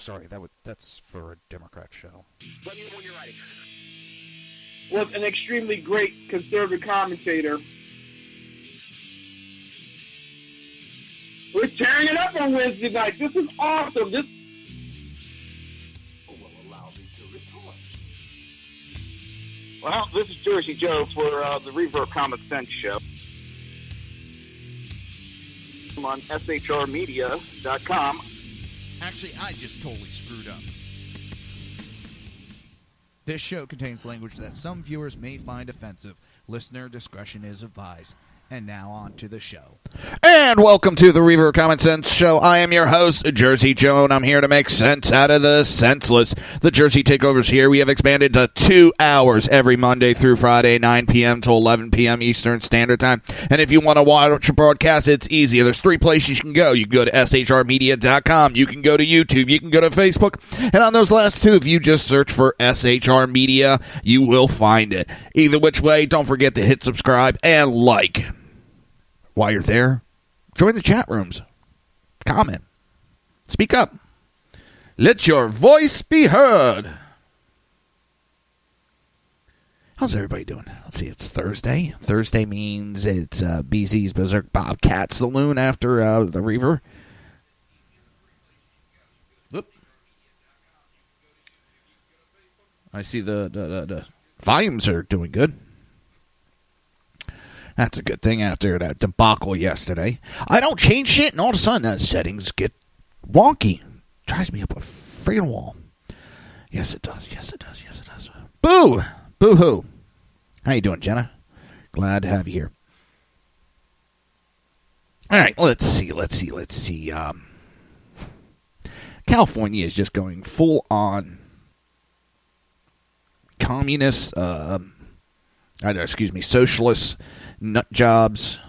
sorry, that's for a Democrat show. Let me know when you're ready. Was an extremely great conservative commentator. We're tearing it up on Wednesday night. This is awesome. This will allow me to report. Well, this is Jersey Joe for the Reaver of Common Sense show. I'm on shrmedia.com. Actually, I just totally screwed up. This show contains language that some viewers may find offensive. Listener discretion is advised. And now on to the show. And welcome to the Reaver of Common Sense show. I am your host, Jersey Joe, and I'm here to make sense out of the senseless. The Jersey Takeover's here. We have expanded to 2 hours every Monday through Friday, 9 p.m. to 11 p.m. Eastern Standard Time. And if you want to watch a broadcast, it's easy. There's 3 places you can go. You can go to shrmedia.com. You can go to YouTube. You can go to Facebook. And on those last 2, if you just search for SHR Media, you will find it. Either which way, don't forget to hit subscribe and like. While you're there, join the chat rooms. Comment. Speak up. Let your voice be heard. How's everybody doing? Let's see, it's Thursday. Thursday means it's BZ's Berserk Bobcat Saloon after the Reaver. Whoop. I see the volumes are doing good. That's a good thing after that debacle yesterday. I don't change shit, and all of a sudden, the settings get wonky. Drives me up a friggin' wall. Yes, it does. Yes, it does. Yes, it does. Boo! Boo-hoo. How you doing, Jenna? Glad to have you here. All right, let's see. California is just going full-on communist, socialist nut jobs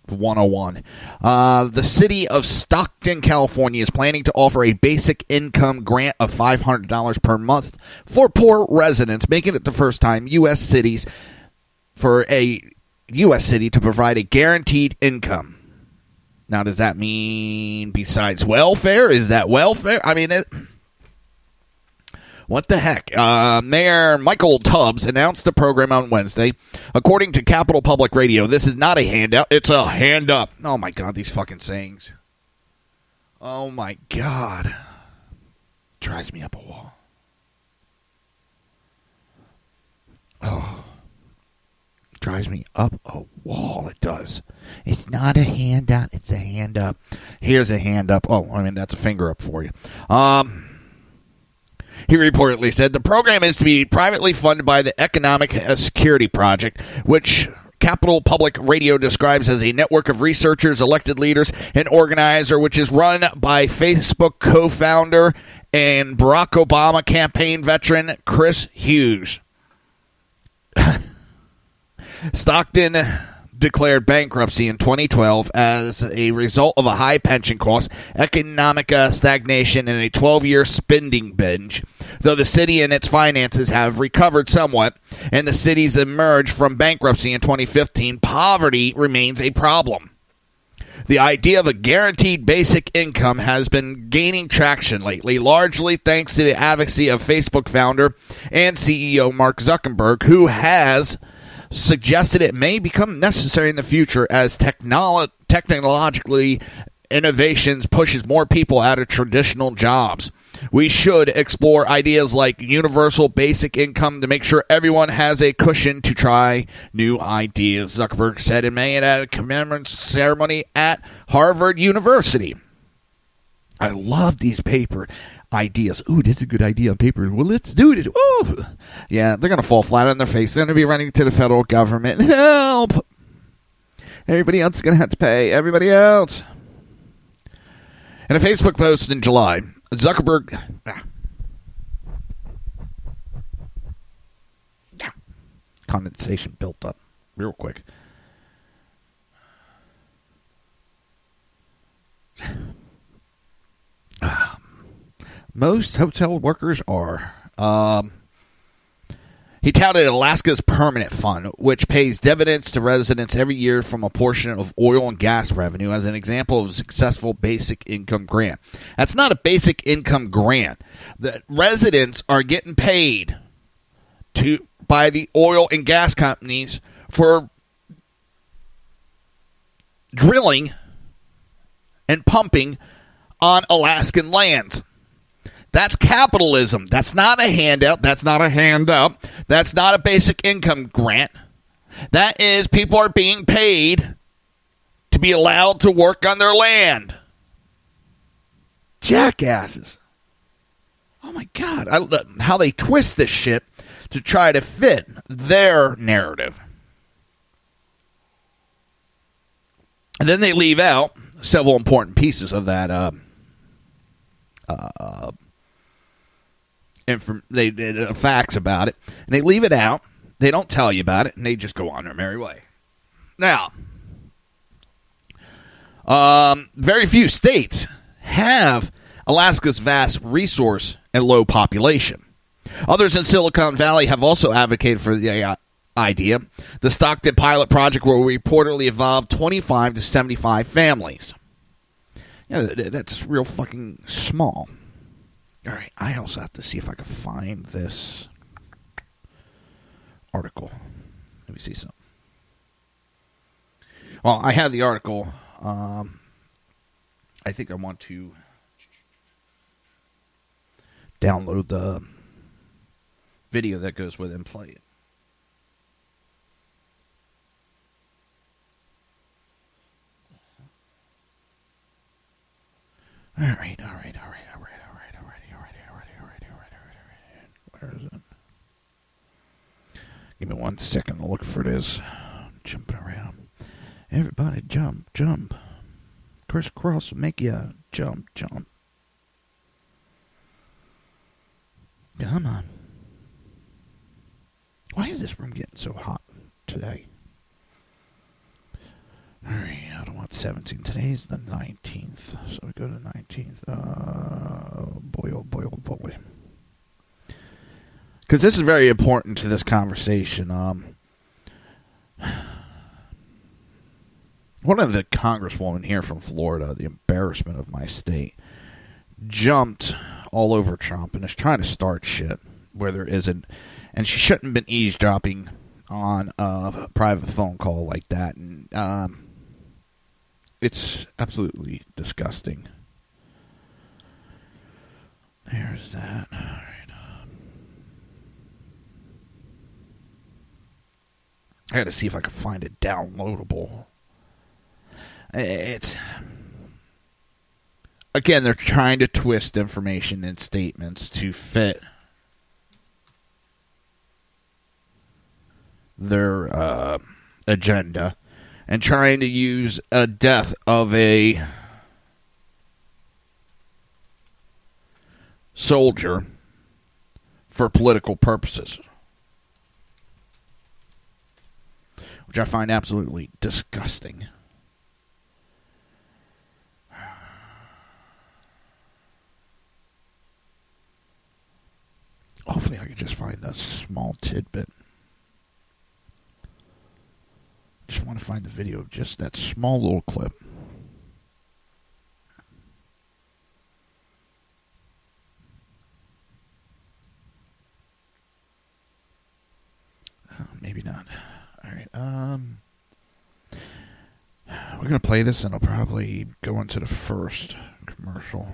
101. The city of Stockton, California is planning to offer a basic income grant of $500 per month for poor residents, making it the first time U.S. city to provide a guaranteed income. Now, does that mean besides welfare? Is that welfare? I mean, what the heck? Mayor Michael Tubbs announced the program on Wednesday. According to Capital Public Radio, this is not a handout, it's a hand up. Oh my God, these fucking sayings. Oh my God. Drives me up a wall. Oh. Drives me up a wall, it does. It's not a handout, it's a hand up. Here's a hand up. Oh, I mean, that's a finger up for you. He reportedly said the program is to be privately funded by the Economic Security Project, which Capital Public Radio describes as a network of researchers, elected leaders, and organizer, which is run by Facebook co-founder and Barack Obama campaign veteran Chris Hughes. Stockton declared bankruptcy in 2012 as a result of a high pension cost, economic stagnation, and a 12-year spending binge. Though the city and its finances have recovered somewhat, and the city's emerged from bankruptcy in 2015, poverty remains a problem. The idea of a guaranteed basic income has been gaining traction lately, largely thanks to the advocacy of Facebook founder and CEO Mark Zuckerberg, who has suggested it may become necessary in the future as technologically innovations pushes more people out of traditional jobs. We should explore ideas like universal basic income to make sure everyone has a cushion to try new ideas, Zuckerberg said in May at a commemoration ceremony at Harvard University. I love these paper ideas. Ooh, this is a good idea on paper. Well, let's do it. Ooh. Yeah, they're going to fall flat on their face. They're going to be running to the federal government. Help! Everybody else is going to have to pay. Everybody else. In a Facebook post in July, Zuckerberg... Condensation built up real quick. Most hotel workers are. He touted Alaska's Permanent Fund, which pays dividends to residents every year from a portion of oil and gas revenue, as an example of a successful basic income grant. That's not a basic income grant. The residents are getting paid by the oil and gas companies for drilling and pumping on Alaskan lands. That's capitalism. That's not a handout. That's not a handout. That's not a basic income grant. That is, people are being paid to be allowed to work on their land. Jackasses. Oh my God. How they twist this shit to try to fit their narrative. And then they leave out several important pieces of that facts about it, and they leave it out. They don't tell you about it, and they just go on their merry way. Now, very few states have Alaska's vast resource and low population. Others in Silicon Valley have also advocated for the idea. The Stockton pilot project will reportedly involve 25 to 75 families. Yeah, that's real fucking small. All right, I also have to see if I can find this article. Let me see something. Well, I have the article. I think I want to download the video that goes with it and play it. All right. Where is it? Give me 1 second to look for this. Jumping around. Everybody jump. Crisscross will make you jump. Come on. Why is this room getting so hot today? Alright, I don't want 17. Today's the 19th. So we go to 19th. Boy. Because this is very important to this conversation. One of the congresswomen here from Florida, the embarrassment of my state, jumped all over Trump and is trying to start shit where there isn't. And she shouldn't have been eavesdropping on a private phone call like that. And it's absolutely disgusting. There's that. All right. I got to see if I can find it downloadable. It's... Again, they're trying to twist information and statements to fit their agenda, and trying to use a death of a soldier for political purposes, which I find absolutely disgusting. Hopefully I can just find a small tidbit. Just want to find the video of just that small little clip. Maybe not. All right. We're going to play this and I'll probably go into the first commercial.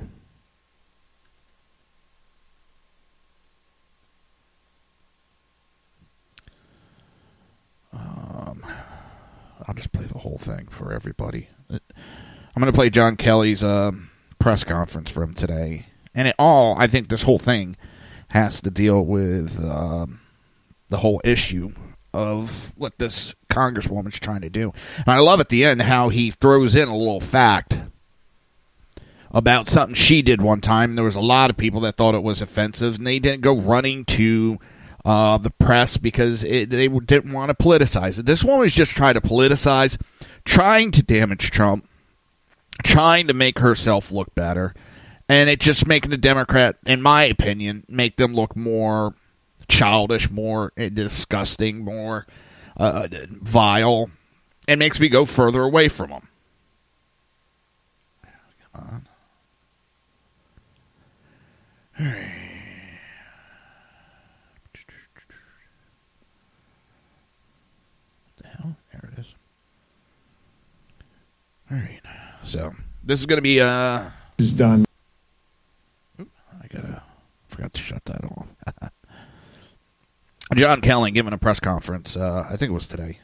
I'll just play the whole thing for everybody. I'm going to play John Kelly's press conference from today. And I think this whole thing has to deal with the whole issue of what this congresswoman's trying to do. And I love at the end how he throws in a little fact about something she did one time. There was a lot of people that thought it was offensive, and they didn't go running to the press because they didn't want to politicize it. This one was just trying to politicize, trying to damage Trump, trying to make herself look better, and it just making the Democrat, in my opinion, make them look more childish, more disgusting, more vile, and makes me go further away from them. Come on. All right. What the hell? There it is. All right. So this is going to be is done. Forgot to shut that off. John Kelly giving a press conference. I think it was today.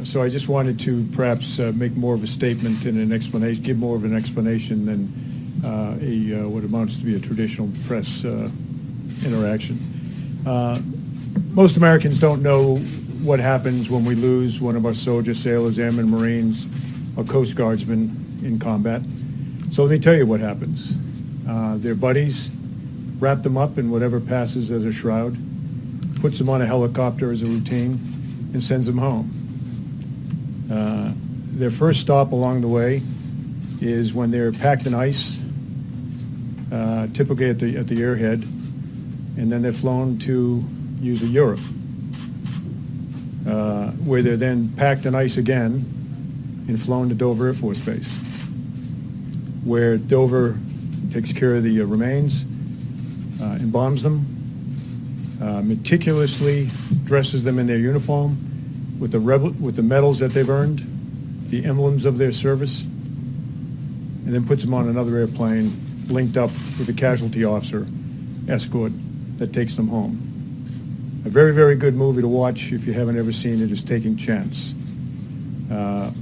So I just wanted to perhaps make more of a statement and an explanation, give more of an explanation than what amounts to be a traditional press interaction. Most Americans don't know what happens when we lose one of our soldiers, sailors, airmen, Marines, or Coast Guardsmen in combat. So let me tell you what happens. Their buddies wrap them up in whatever passes as a shroud, puts them on a helicopter as a routine, and sends them home. Their first stop along the way is when they're packed in ice, typically at the airhead, and then they're flown to usually Europe, where they're then packed in ice again and flown to Dover Air Force Base, where Dover takes care of the remains, embalms them, meticulously dresses them in their uniform with the medals that they've earned, the emblems of their service, and then puts them on another airplane linked up with a casualty officer escort that takes them home. A very, very good movie to watch if you haven't ever seen it is Taking Chance,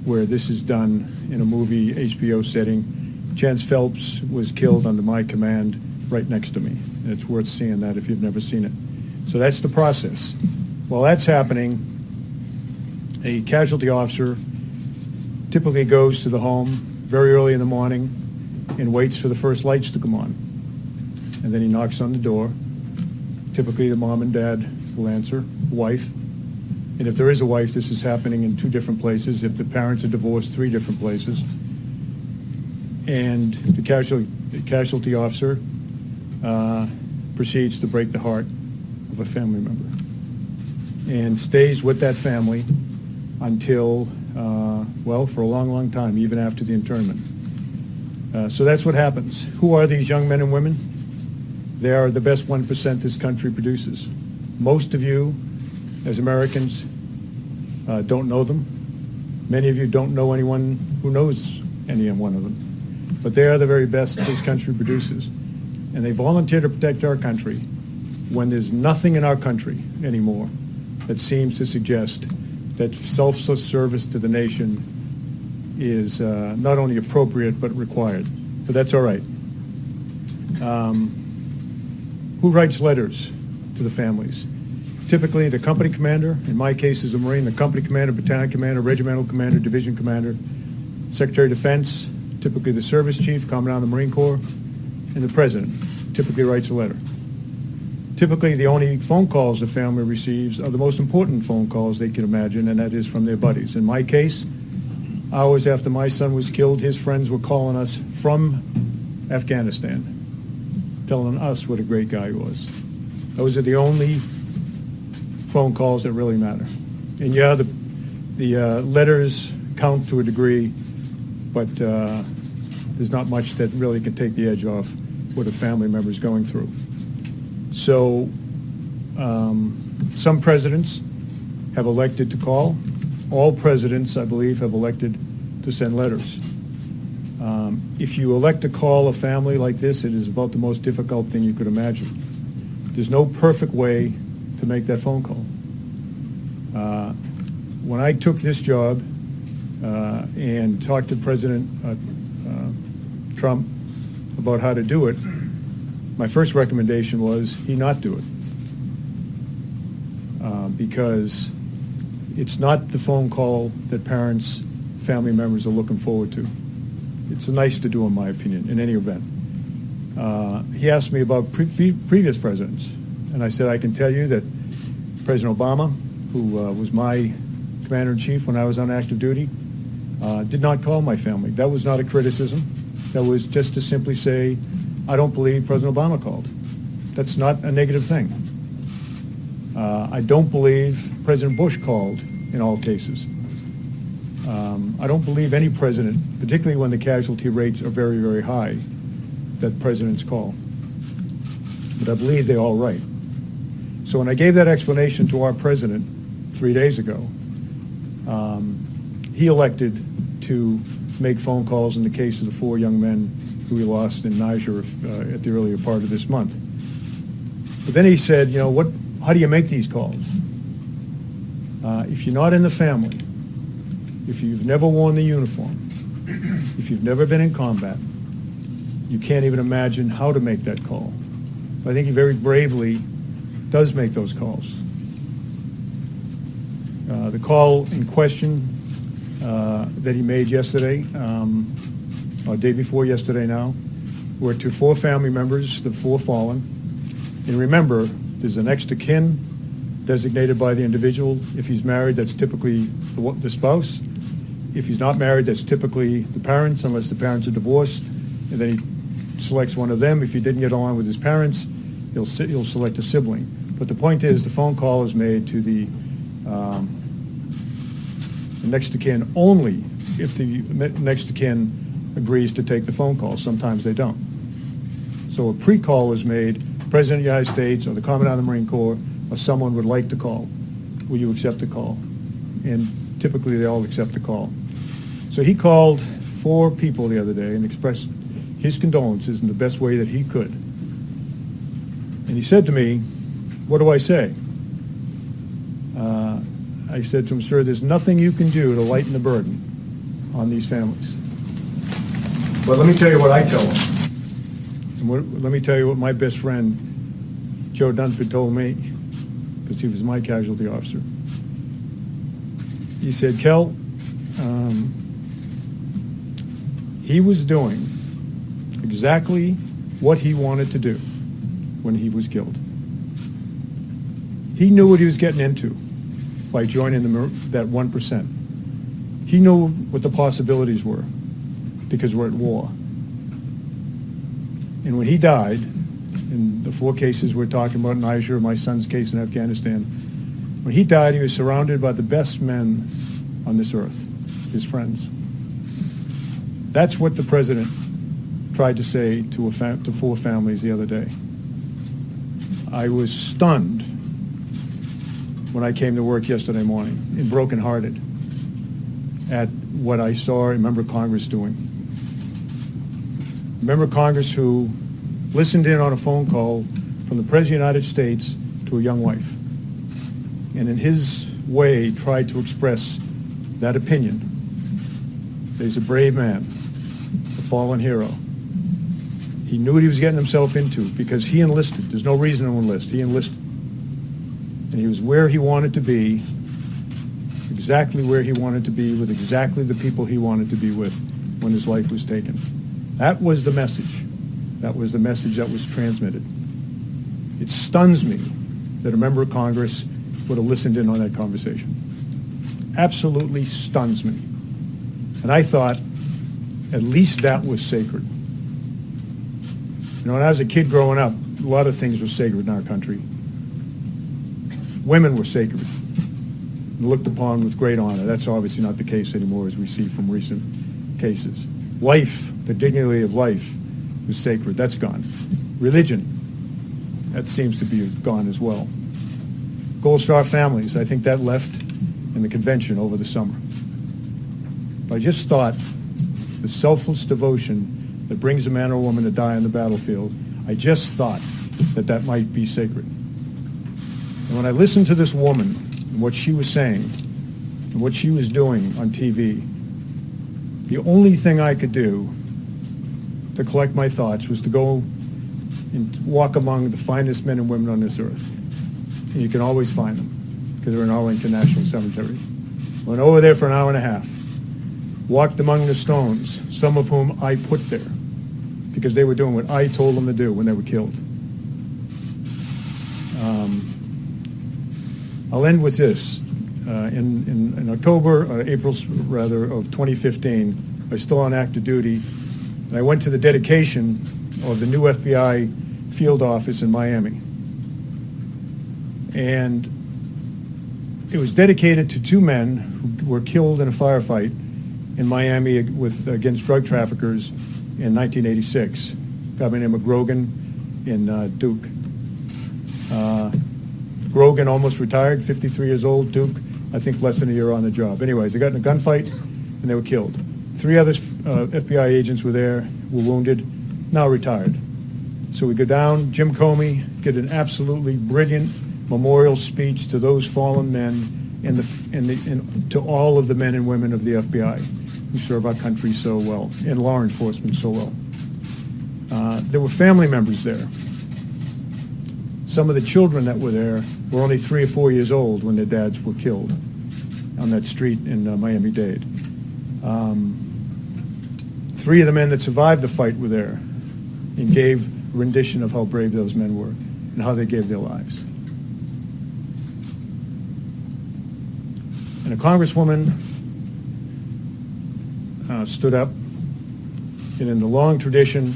where this is done in a movie HBO setting. Chance Phelps was killed under my command right next to me. And it's worth seeing that if you've never seen it. So that's the process. While that's happening, a casualty officer typically goes to the home very early in the morning and waits for the first lights to come on. And then he knocks on the door. Typically the mom and dad will answer, wife. And if there is a wife, this is happening in 2 different places. If the parents are divorced, 3 different places. And the casualty officer proceeds to break the heart of a family member and stays with that family until, for a long, long time, even after the internment. So that's what happens. Who are these young men and women? They are the best 1% this country produces. Most of you, as Americans, don't know them. Many of you don't know anyone who knows any one of them. But they are the very best this country produces. And they volunteer to protect our country when there's nothing in our country anymore that seems to suggest that self-service to the nation is not only appropriate but required. But that's all right. Who writes letters to the families? Typically the company commander, in my case as a Marine, the company commander, battalion commander, regimental commander, division commander, Secretary of Defense, typically the service chief, Commandant of the Marine Corps, and the president typically writes a letter. Typically the only phone calls the family receives are the most important phone calls they can imagine, and that is from their buddies. In my case, hours after my son was killed, his friends were calling us from Afghanistan, telling us what a great guy he was. Those are the only phone calls that really matter. And yeah, the letters count to a degree, but there's not much that really can take the edge off what a family member is going through. So some presidents have elected to call. All presidents, I believe, have elected to send letters. If you elect to call a family like this, it is about the most difficult thing you could imagine. There's no perfect way to make that phone call. When I took this job and talked to President Trump about how to do it, my first recommendation was he not do it. Because it's not the phone call that parents, family members are looking forward to. It's nice to do, in my opinion, in any event. He asked me about previous presidents, and I said I can tell you that President Obama, who was my commander-in-chief when I was on active duty, did not call my family. That was not a criticism. That was just to simply say, I don't believe President Obama called. That's not a negative thing. I don't believe President Bush called in all cases. I don't believe any president, particularly when the casualty rates are very, very high, that presidents call. But I believe they're all right. So when I gave that explanation to our president 3 days ago, he elected to make phone calls in the case of the 4 young men who we lost in Niger at the earlier part of this month. But then he said, how do you make these calls? If you're not in the family, if you've never worn the uniform, if you've never been in combat, you can't even imagine how to make that call. I think he very bravely does make those calls. The call in question that he made yesterday, or day before yesterday now, were to 4 family members, the 4 fallen. And remember, there's a next of kin designated by the individual. If he's married, that's typically the spouse. If he's not married, that's typically the parents, unless the parents are divorced. And then he selects one of them. If he didn't get along with his parents, he'll select a sibling. But the point is, the phone call is made to the next of kin only if the next of kin agrees to take the phone call. Sometimes they don't. So a pre-call is made. President of the United States or the Commandant of the Marine Corps or someone would like to call. Will you accept the call? And typically they all accept the call. So he called 4 people the other day and expressed his condolences in the best way that he could. And he said to me, what do I say? I said to him, sir, there's nothing you can do to lighten the burden on these families. But let me tell you what I tell them. And let me tell you what my best friend, Joe Dunford, told me, because he was my casualty officer. He said, Kel, he was doing exactly what he wanted to do when he was killed. He knew what he was getting into by joining that 1%. He knew what the possibilities were because we're at war. And when he died, in the 4 cases we're talking about, Niger, my son's case in Afghanistan, when he died, he was surrounded by the best men on this earth, his friends. That's what the president tried to say to 4 families the other day. I was stunned when I came to work yesterday morning and brokenhearted at what I saw a member of Congress doing. A member of Congress who listened in on a phone call from the President of the United States to a young wife, and in his way tried to express that opinion. He's a brave man, a fallen hero. He knew what he was getting himself into because he enlisted. There's no reason to enlist. He enlisted. And he was where he wanted to be, exactly where he wanted to be, with exactly the people he wanted to be with when his life was taken. That was the message. That was the message that was transmitted. It stuns me that a member of Congress would have listened in on that conversation. Absolutely stuns me. And I thought, at least that was sacred. When I was a kid growing up, a lot of things were sacred in our country. Women were sacred and looked upon with great honor. That's obviously not the case anymore, as we see from recent cases. Life, the dignity of life, was sacred. That's gone. Religion, that seems to be gone as well. Gold Star families, I think that left in the convention over the summer. But I just thought the selfless devotion that brings a man or woman to die on the battlefield, I just thought that might be sacred. And when I listened to this woman and what she was saying and what she was doing on TV, the only thing I could do to collect my thoughts was to go and walk among the finest men and women on this earth. And you can always find them because they're in Arlington National Cemetery. Went over there for an hour and a half, walked among the stones, some of whom I put there because they were doing what I told them to do when they were killed. I'll end with this. In April of 2015, I was still on active duty, and I went to the dedication of the new FBI field office in Miami. And it was dedicated to two men who were killed in a firefight in Miami against drug traffickers in 1986. A guy by the name of Grogan and Duke. Grogan almost retired, 53 years old. Duke, I think less than a year on the job. Anyways, they got in a gunfight and they were killed. Three other FBI agents were there, were wounded, now retired. So we go down, Jim Comey did an absolutely brilliant memorial speech to those fallen men and to all of the men and women of the FBI who serve our country so well and law enforcement so well. There were family members there. Some of the children that were there were only 3 or 4 years old when their dads were killed on that street in Miami-Dade. 3 of the men that survived the fight were there and gave a rendition of how brave those men were and how they gave their lives. And a congresswoman stood up, and in the long tradition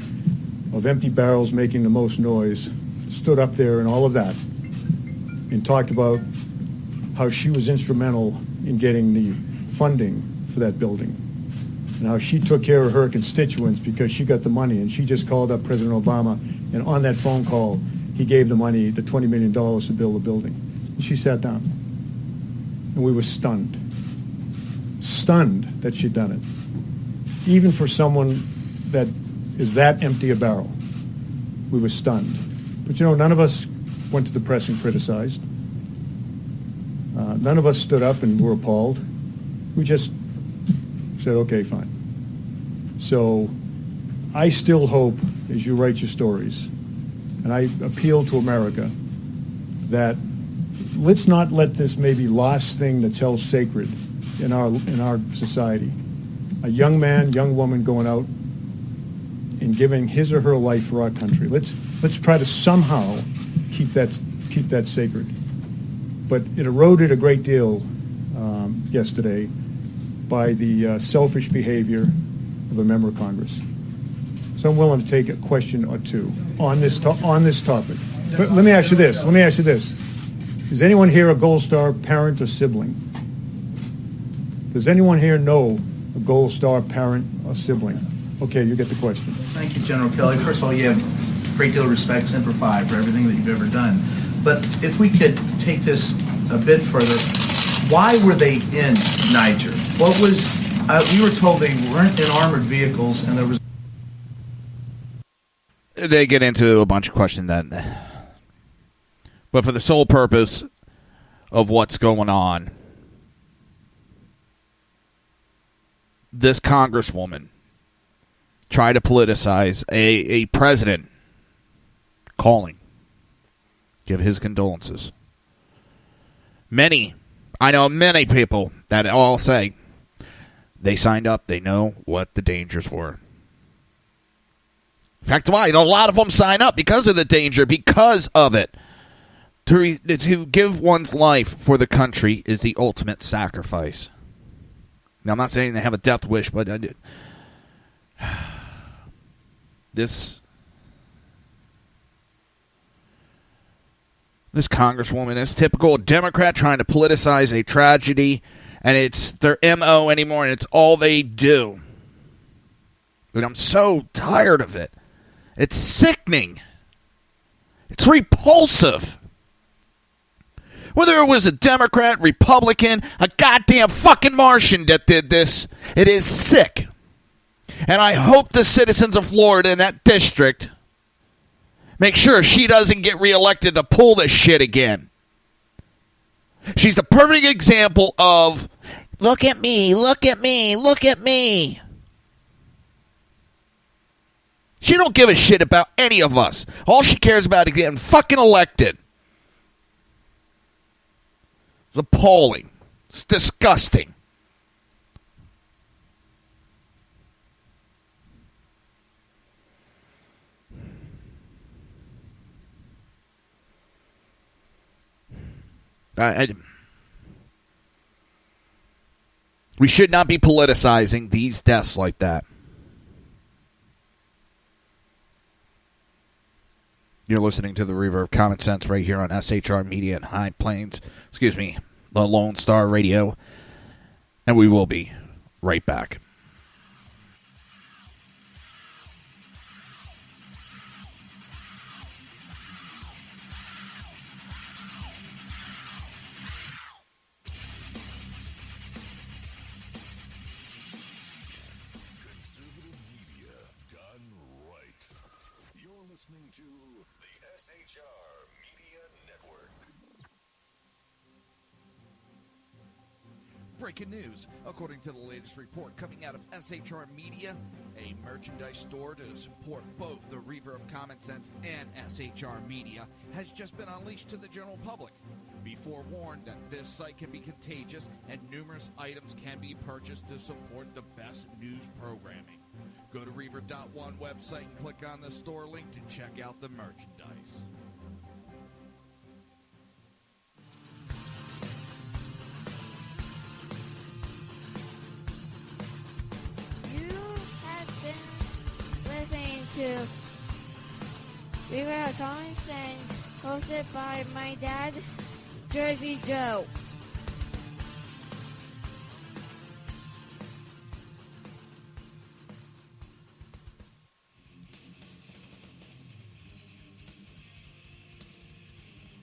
of empty barrels making the most noise, stood up there and all of that and talked about how she was instrumental in getting the funding for that building and how she took care of her constituents because she got the money, and she just called up President Obama, and on that phone call he gave the money, the $20 million to build the building. And she sat down and we were stunned that she'd done it, even for someone that is that empty a barrel. We were stunned. But none of us went to the press and criticized. None of us stood up and were appalled. We just said, okay, fine. So I still hope, as you write your stories, and I appeal to America, that let's not let this maybe last thing that's held sacred in our society. A young man, young woman going out and giving his or her life for our country. Let's try to somehow keep that sacred. But it eroded a great deal yesterday by the selfish behavior of a member of Congress. So I'm willing to take a question or two on this topic. But let me ask you this. Is anyone here a Gold Star parent or sibling? Does anyone here know a Gold Star parent or sibling? Okay, you get the question. Thank you, General Kelly. First of all, you have a great deal of respect, Semper Fi, for everything that you've ever done. But if we could take this a bit further, why were they in Niger? What was, we were told they weren't in armored vehicles, and there was... They get into a bunch of questions then. But for the sole purpose of what's going on, this congresswoman tried to politicize a president calling, give his condolences. I know many people that all say they signed up, they know what the dangers were. In fact, a lot of them sign up because of the danger, because of it. To give one's life for the country is the ultimate sacrifice. Now, I'm not saying they have a death wish, but this congresswoman is typical Democrat trying to politicize a tragedy, and it's their MO anymore, and it's all they do. And I'm so tired of it. It's sickening. It's repulsive. Whether it was a Democrat, Republican, a goddamn fucking Martian that did this, it is sick. And I hope the citizens of Florida in that district make sure she doesn't get reelected to pull this shit again. She's the perfect example of, look at me, look at me, look at me. She don't give a shit about any of us. All she cares about is getting fucking elected. It's appalling. It's disgusting. We should not be politicizing these deaths like that. You're listening to the Reaver of Common Sense right here on SHR Media and High Plains. The Lone Star Radio. And we will be right back. Listening to the SHR Media Network. Breaking news. According to the latest report coming out of SHR Media, a merchandise store to support both the Reaver of Common Sense and SHR Media has just been unleashed to the general public. Be forewarned that this site can be contagious and numerous items can be purchased to support the best news programming. Go to Reaver.one website and click on the store link to check out the merchandise. You have been listening to Reaver of Common Sense, hosted by my dad, Jersey Joe.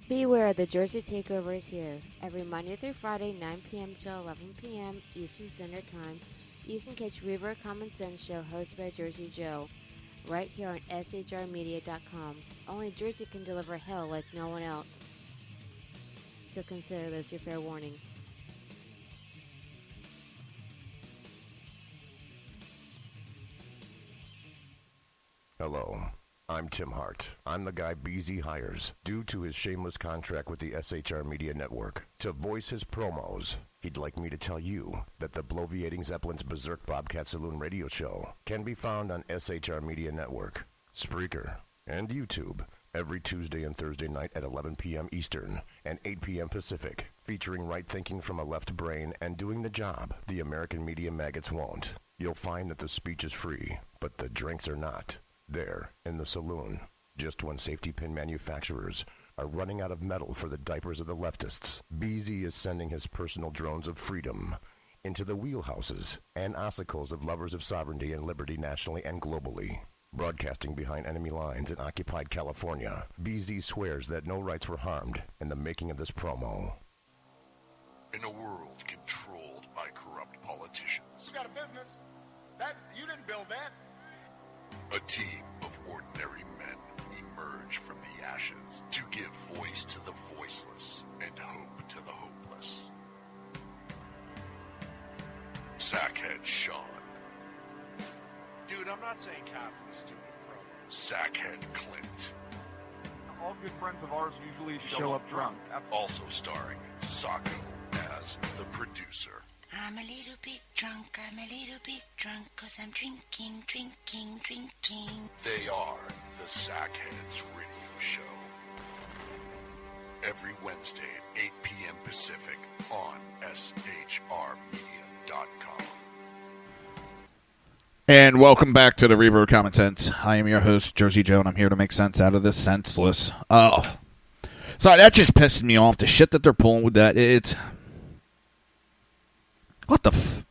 Beware, the Jersey Takeover is here. Every Monday through Friday, 9 p.m. till 11 p.m. Eastern Standard Time, you can catch Reaver of Common Sense show hosted by Jersey Joe, right here on shrmedia.com. Only Jersey can deliver hell like no one else. So consider this your fair warning. Hello, I'm Tim Hart. I'm the guy BZ hires due to his shameless contract with the SHR Media Network to voice his promos. He'd like me to tell you that the Bloviating Zeppelin's Berserk Bobcat Saloon radio show can be found on SHR Media Network, Spreaker, and YouTube every Tuesday and Thursday night at 11 p.m. Eastern and 8 p.m. Pacific, featuring right thinking from a left brain and doing the job the American media maggots won't. You'll find that the speech is free, but the drinks are not. There, in the saloon, just when safety pin manufacturers are running out of metal for the diapers of the leftists, BZ is sending his personal drones of freedom into the wheelhouses and ossicles of lovers of sovereignty and liberty nationally and globally. Broadcasting behind enemy lines in occupied California, BZ swears that no rights were harmed in the making of this promo. In a world controlled by corrupt politicians, You got a business. That you didn't build that. a team of ordinary men emerge from the ashes to give voice to the voiceless and hope to the hopeless. Sackhead Sean. Dude, I'm not saying cap for the stupid promo. Sackhead Clint. All good friends of ours usually show up drunk. Also starring Sacco as the producer. I'm a little bit drunk, 'cause I'm drinking. They are the Sackheads Radio Show. Every Wednesday at 8 p.m. Pacific on shrmedia.com. And welcome back to the Reaver of Common Sense. I am your host, Jersey Joe, and I'm here to make sense out of this senseless. Oh. Sorry, that just pissed me off. The shit that they're pulling with that, it's... What the f...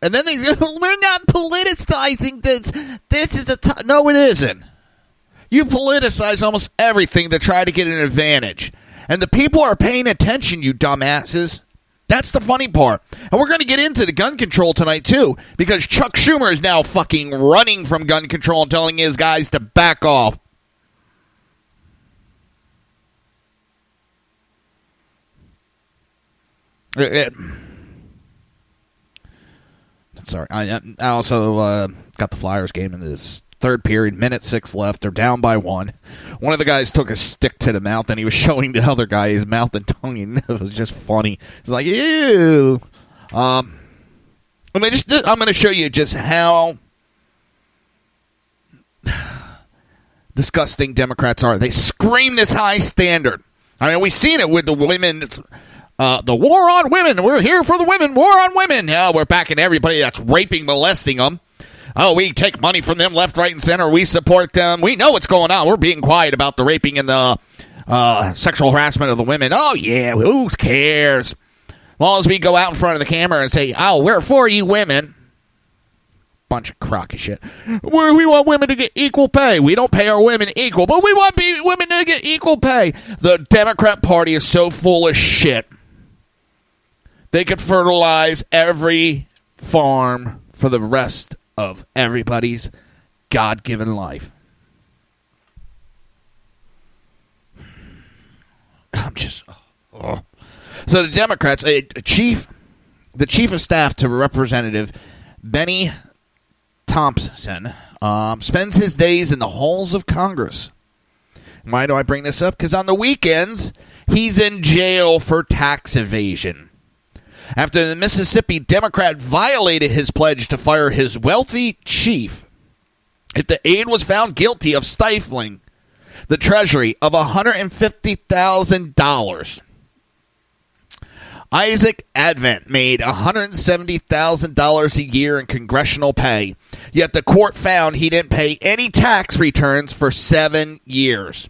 And then they go, we're not politicizing this. This is a... No, it isn't. You politicize almost everything to try to get an advantage. And the people are paying attention, you dumbasses. That's the funny part. And we're going to get into the gun control tonight, too, because Chuck Schumer is now fucking running from gun control and telling his guys to back off. Sorry. I also got the Flyers game in this third period, minute 6 left. They're down by 1. One of the guys took a stick to the mouth, and he was showing the other guy his mouth and tongue. And it was just funny. It's like, ew. I'm going to show you just how disgusting Democrats are. They scream this high standard. I mean, we've seen it with the women. The war on women. We're here for the women. War on women. Yeah, we're backing everybody that's raping, molesting them. Oh, we take money from them left, right, and center. We support them. We know what's going on. We're being quiet about the raping and the sexual harassment of the women. Oh, yeah, who cares? As long as we go out in front of the camera and say, oh, we're for you women. Bunch of crock of shit. We want women to get equal pay. We don't pay our women equal, but we want women to get equal pay. The Democrat Party is so full of shit. They could fertilize every farm for the rest of everybody's God-given life. I'm just... Oh. So the Democrats, the chief of staff to Representative Benny Thompson spends his days in the halls of Congress. Why do I bring this up? Because on the weekends, he's in jail for tax evasion. After the Mississippi Democrat violated his pledge to fire his wealthy chief, if the aide was found guilty of stifling the Treasury of $150,000. Isaac Advent made $170,000 a year in congressional pay, yet the court found he didn't pay any tax returns for 7 years.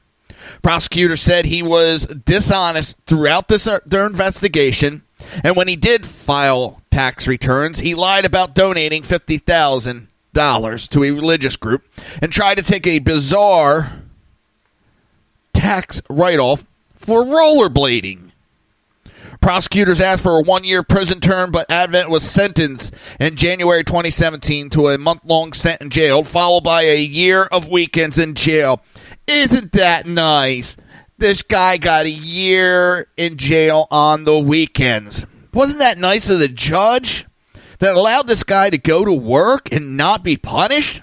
Prosecutors said he was dishonest throughout their investigation, and when he did file tax returns, he lied about donating $50,000 to a religious group and tried to take a bizarre tax write-off for rollerblading. Prosecutors asked for a 1-year prison term, but Advent was sentenced in January 2017 to a month-long stint in jail, followed by a year of weekends in jail. Isn't that nice? This guy got a year in jail on the weekends. Wasn't that nice of the judge that allowed this guy to go to work and not be punished?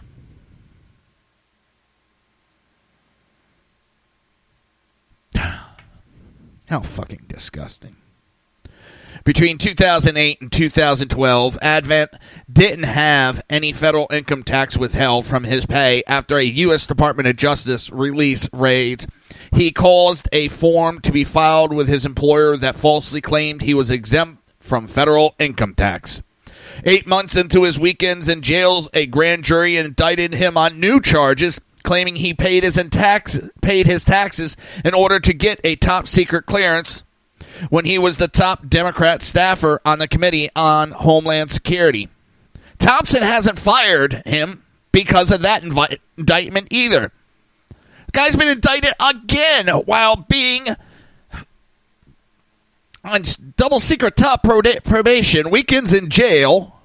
How fucking disgusting. Between 2008 and 2012, Advent didn't have any federal income tax withheld from his pay after a U.S. Department of Justice release raids. He caused a form to be filed with his employer that falsely claimed he was exempt from federal income tax. 8 months into his weekends in jail, a grand jury indicted him on new charges, claiming he paid his taxes in order to get a top-secret clearance when he was the top Democrat staffer on the Committee on Homeland Security. Thompson hasn't fired him because of that indictment either. The guy's been indicted again while being on double secret top probation, weekends in jail,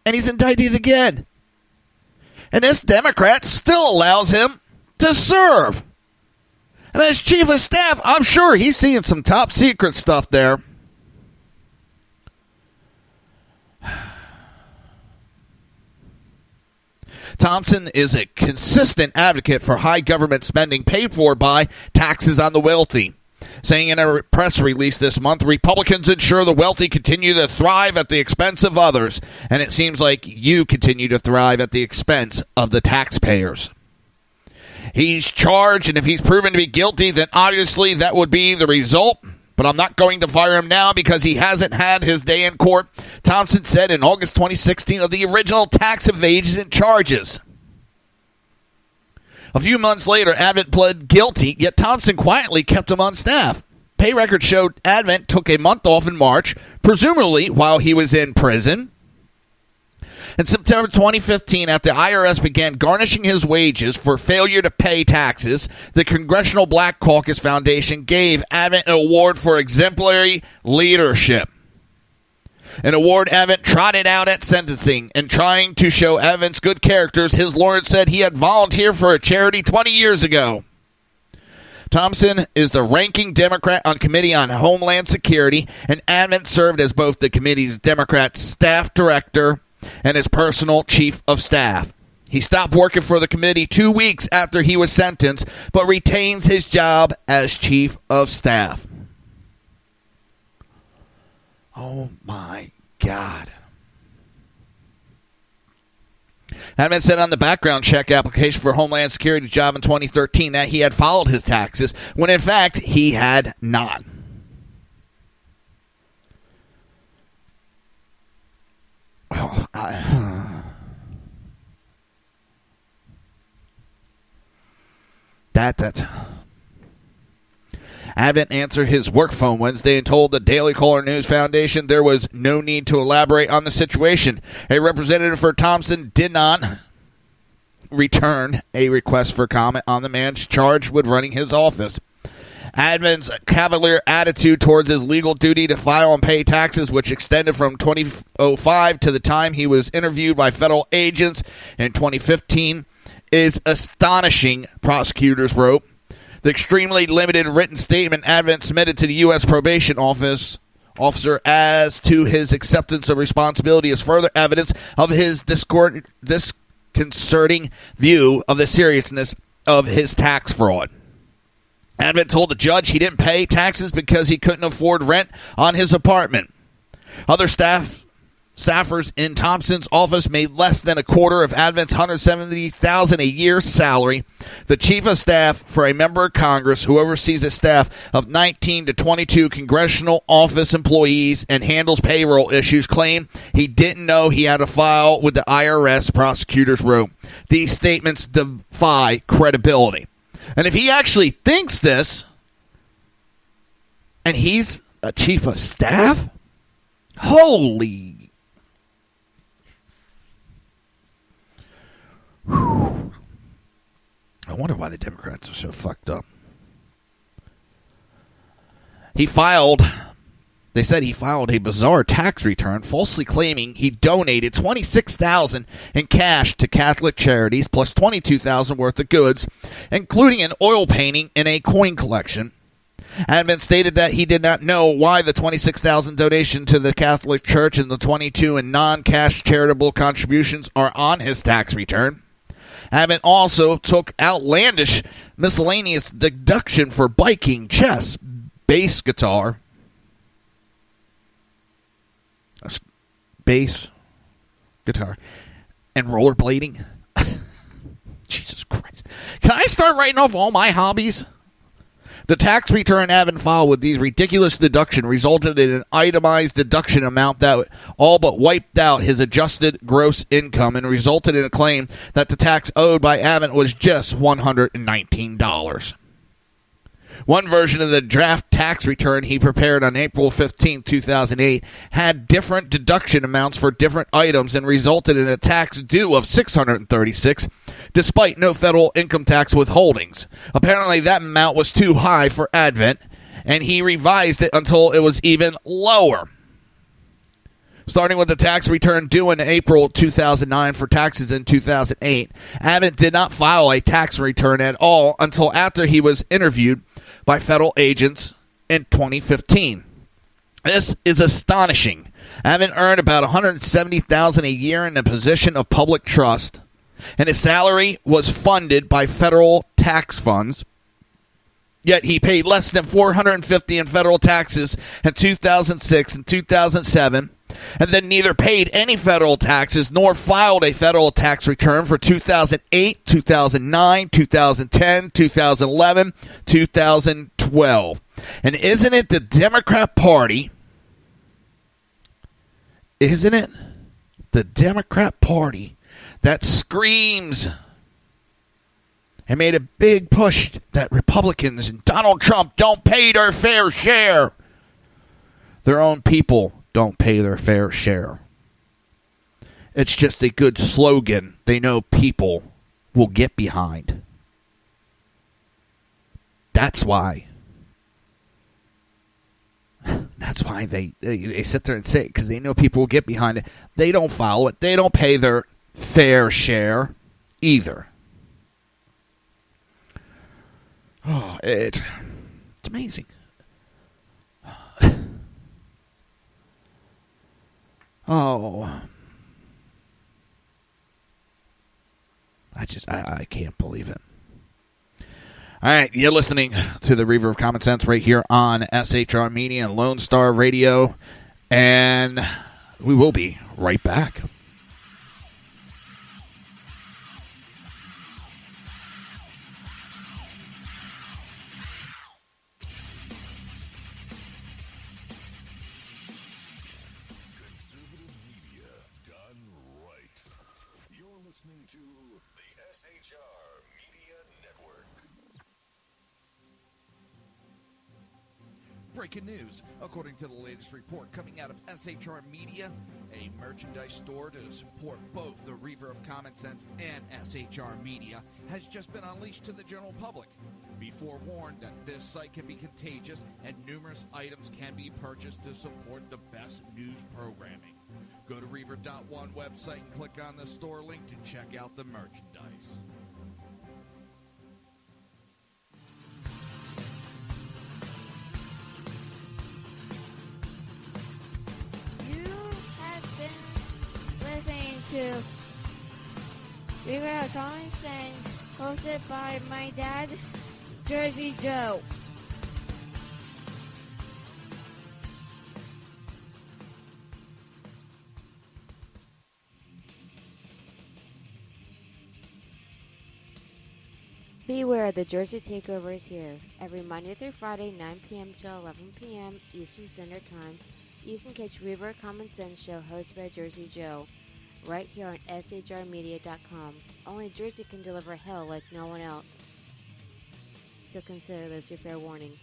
and he's indicted again. And this Democrat still allows him to serve. And as chief of staff, I'm sure he's seeing some top secret stuff there. Thompson is a consistent advocate for high government spending paid for by taxes on the wealthy, saying in a press release this month, Republicans ensure the wealthy continue to thrive at the expense of others, and it seems like you continue to thrive at the expense of the taxpayers. He's charged, and if he's proven to be guilty, then obviously that would be the result. But I'm not going to fire him now because he hasn't had his day in court, Thompson said in August 2016 of the original tax evasion charges. A few months later, Advent pled guilty, yet Thompson quietly kept him on staff. Pay records showed Advent took a month off in March, presumably while he was in prison. In September 2015, after the IRS began garnishing his wages for failure to pay taxes, the Congressional Black Caucus Foundation gave Advent an award for exemplary leadership. An award Advent trotted out at sentencing. And trying to show Advent's good characters, his lawyer said he had volunteered for a charity 20 years ago. Thompson is the ranking Democrat on Committee on Homeland Security, and Advent served as both the committee's Democrat staff director and his personal chief of staff. He stopped working for the committee 2 weeks after he was sentenced, but retains his job as chief of staff. Oh my God. Advent said on the background check application for Homeland Security job in 2013 that he had filed his taxes, when in fact he had not. That's Advent answered his work phone Wednesday and told the Daily Caller News Foundation there was no need to elaborate on the situation. A representative for Thompson did not return a request for comment on the man charged with running his office. Advent's cavalier attitude towards his legal duty to file and pay taxes, which extended from 2005 to the time he was interviewed by federal agents in 2015, is astonishing, prosecutors wrote. The extremely limited written statement Advent submitted to the U.S. Probation Officer as to his acceptance of responsibility is further evidence of his disconcerting view of the seriousness of his tax fraud. Advent told the judge he didn't pay taxes because he couldn't afford rent on his apartment. Other staffers in Thompson's office made less than a quarter of Advent's $170,000 a year salary. The chief of staff for a member of Congress who oversees a staff of 19 to 22 congressional office employees and handles payroll issues claimed he didn't know he had to file with the IRS, prosecutors wrote. These statements defy credibility. And if he actually thinks this, and he's a chief of staff, holy... Whew. I wonder why the Democrats are so fucked up. They said he filed a bizarre tax return falsely claiming he donated $26,000 in cash to Catholic charities plus $22,000 worth of goods, including an oil painting and a coin collection. Advent stated that he did not know why the $26,000 donation to the Catholic Church and the $22,000 in non-cash charitable contributions are on his tax return. Advent also took outlandish miscellaneous deduction for biking, chess, bass guitar, and rollerblading. Jesus Christ. Can I start writing off all my hobbies? The tax return Advent filed with these ridiculous deductions resulted in an itemized deduction amount that all but wiped out his adjusted gross income and resulted in a claim that the tax owed by Advent was just $119. One version of the draft tax return he prepared on April 15, 2008 had different deduction amounts for different items and resulted in a tax due of $636, despite no federal income tax withholdings. Apparently that amount was too high for Advent, and he revised it until it was even lower. Starting with the tax return due in April 2009 for taxes in 2008, Advent did not file a tax return at all until after he was interviewed by federal agents in 2015. This is astonishing. Advent earned about $170,000 a year in a position of public trust, and his salary was funded by federal tax funds. Yet he paid less than $450 in federal taxes in 2006 and 2007, and then neither paid any federal taxes nor filed a federal tax return for 2008, 2009, 2010, 2011, 2012. And isn't it the Democrat Party? Isn't it the Democrat Party that screams and made a big push that Republicans and Donald Trump don't pay their fair share? Their own people don't pay their fair share. It's just a good slogan they know people will get behind. That's why. That's why they sit there and say it, because they know people will get behind it. They don't follow it. They don't pay their fair share either. Oh, it's amazing. Oh. I can't believe it. All right, you're listening to the Reaver of Common Sense right here on SHR Media and Lone Star Radio, and we will be right back. Listening to the SHR Media Network. Breaking news. According to the latest report coming out of SHR Media, a merchandise store to support both the Reaver of Common Sense and SHR Media has just been unleashed to the general public. Be forewarned that this site can be contagious and numerous items can be purchased to support the best news programming. Go to Reaver.one website and click on the store link to check out the merchandise. Listening to Reaver of Common Sense, hosted by my dad, Jersey Joe. Beware, the Jersey Takeover is here. Every Monday through Friday, 9 p.m. till 11 p.m. Eastern Standard Time. You can catch Reaver of Common Sense show hosted by Jersey Joe right here on shrmedia.com. Only Jersey can deliver hell like no one else. So consider this your fair warning.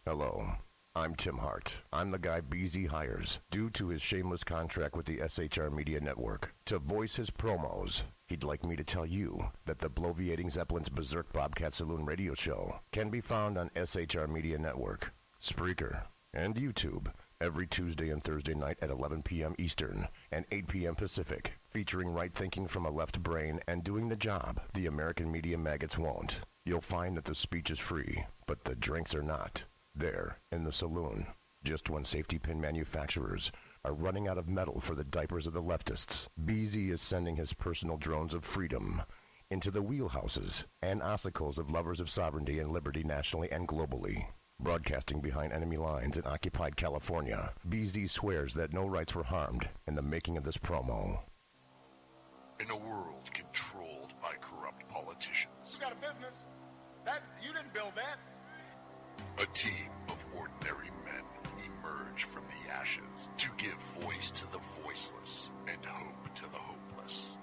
Hello, I'm Tim Hart. I'm the guy BZ hires due to his shameless contract with the SHR Media Network to voice his promos. He'd like me to tell you that the Bloviating Zeppelin's Berserk Bobcat Saloon radio show can be found on SHR Media Network, Spreaker, and YouTube every Tuesday and Thursday night at 11 p.m. Eastern and 8 p.m. Pacific, featuring right thinking from a left brain and doing the job the American media maggots won't. You'll find that the speech is free, but the drinks are not. There, in the saloon, just when safety pin manufacturers are running out of metal for the diapers of the leftists, BZ is sending his personal drones of freedom into the wheelhouses and ossicles of lovers of sovereignty and liberty nationally and globally. Broadcasting behind enemy lines in occupied California, BZ swears that no rights were harmed in the making of this promo. In a world controlled by corrupt politicians, You got a business. That you didn't build that. a team of ordinary men emerge from the ashes to give voice to the voiceless and hope to the hopeless.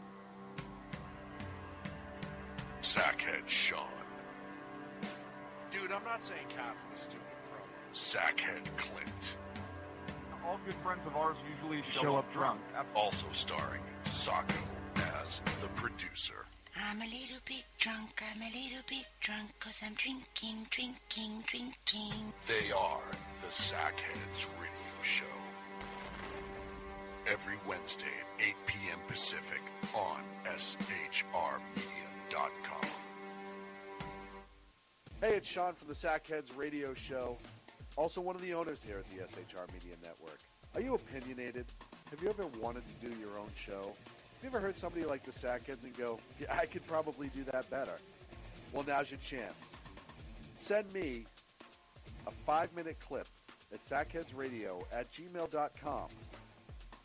Sackhead Sean, Dude, I'm not saying cop for the stupid promo. Sackhead Clint, All good friends of ours usually show up drunk. also starring Sacco as the producer. I'm a little bit drunk, cause I'm drinking. They are the Sackheads Radio Show. Every Wednesday at 8 p.m. Pacific on shrmedia.com. Hey, it's Sean from the Sackheads Radio Show, also one of the owners here at the SHR Media Network. Are you opinionated? Have you ever wanted to do your own show? Have you ever heard somebody like the Sackheads and go, yeah, I could probably do that better? Well, now's your chance. Send me a 5-minute clip at sackheadsradio@gmail.com,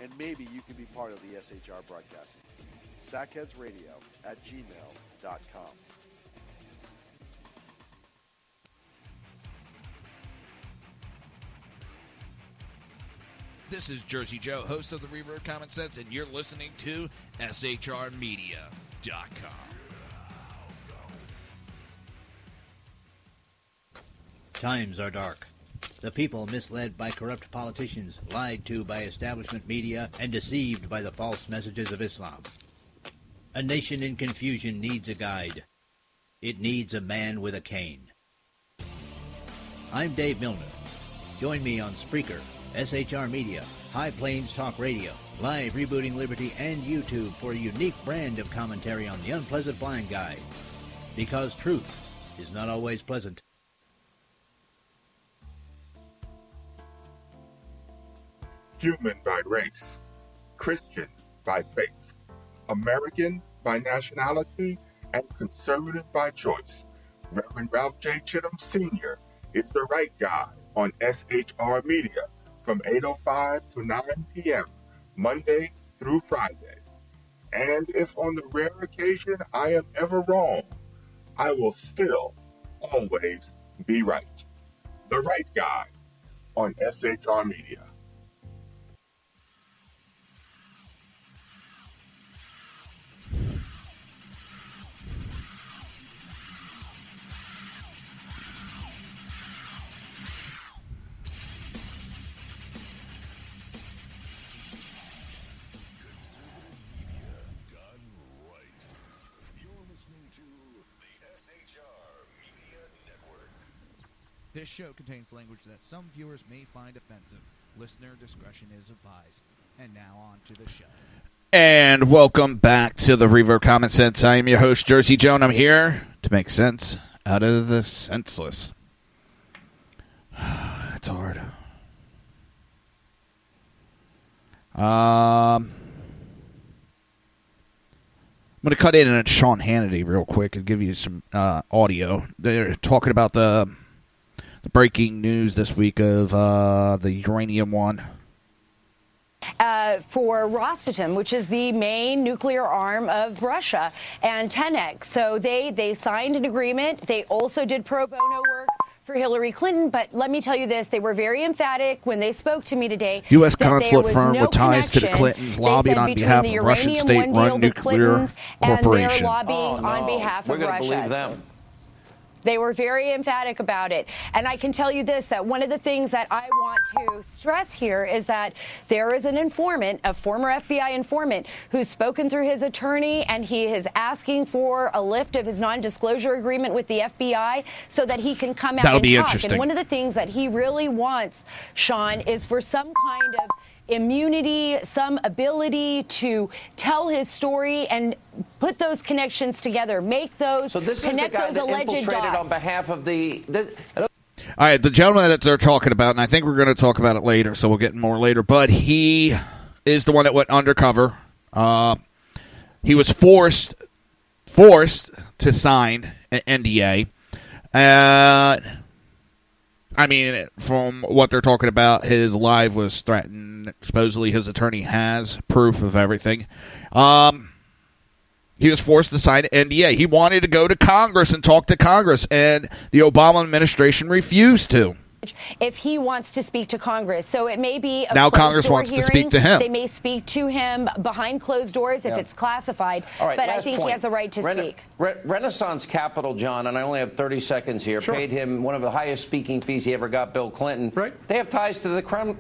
and maybe you can be part of the SHR broadcasting team. sackheadsradio@gmail.com. This is Jersey Joe, host of the Reaver of Common Sense, and you're listening to shrmedia.com. Times are dark. The people misled by corrupt politicians, lied to by establishment media, and deceived by the false messages of Islam. A nation in confusion needs a guide. It needs a man with a cane. I'm Dave Milner. Join me on Spreaker, SHR Media, High Plains Talk Radio, Live Rebooting Liberty, and YouTube for a unique brand of commentary on the unpleasant blind guide. Because truth is not always pleasant. Human by race, Christian by faith, American by nationality, and conservative by choice. Reverend Ralph J. Chittum Sr. is the right guy on SHR Media from 8:05 to 9 p.m., Monday through Friday. And if on the rare occasion I am ever wrong, I will still always be right. The right guy on SHR Media. This show contains language that some viewers may find offensive. Listener discretion is advised. And now on to the show. And welcome back to the Reaver of Common Sense. I am your host, Jersey Joe, and I'm here to make sense out of the senseless. It's hard. I'm going to cut in at Sean Hannity real quick and give you some audio. They're talking about the breaking news this week of the uranium one. For Rosatom, which is the main nuclear arm of Russia, and Tenex. So they signed an agreement. They also did pro bono work for Hillary Clinton. But let me tell you this, they were very emphatic when they spoke to me today. U.S. consulate firm with ties to the Clintons lobbied on behalf of Russian state-run nuclear corporation. And they're lobbying on behalf of Russia. We're going to believe them. They were very emphatic about it. And I can tell you this, that one of the things that I want to stress here is that there is an informant, a former FBI informant, who's spoken through his attorney, and he is asking for a lift of his non-disclosure agreement with the FBI so that he can come out and talk. Interesting. And one of the things that he really wants, Sean, is for some kind of immunity, some ability to tell his story and put those connections together, make those, so this connect is the guy those that alleged infiltrated dots. on behalf of the All right, the gentleman that they're talking about, and I think we're going to talk about it later, so we'll get more later, but he is the one that went undercover. He was forced to sign an NDA. I mean, from what they're talking about, his life was threatened. Supposedly his attorney has proof of everything. He was forced to sign an NDA. He wanted to go to Congress and talk to Congress, and the Obama administration refused to. If he wants to speak to Congress. So it may be a now closed Congress door wants hearing. to speak to him. They may speak to him behind closed doors if it's classified. All right, but I last think point. he has the right to speak. Renaissance Capital, John, and I only have 30 seconds here, paid him one of the highest speaking fees he ever got, Bill Clinton. Right. They have ties to the Kremlin.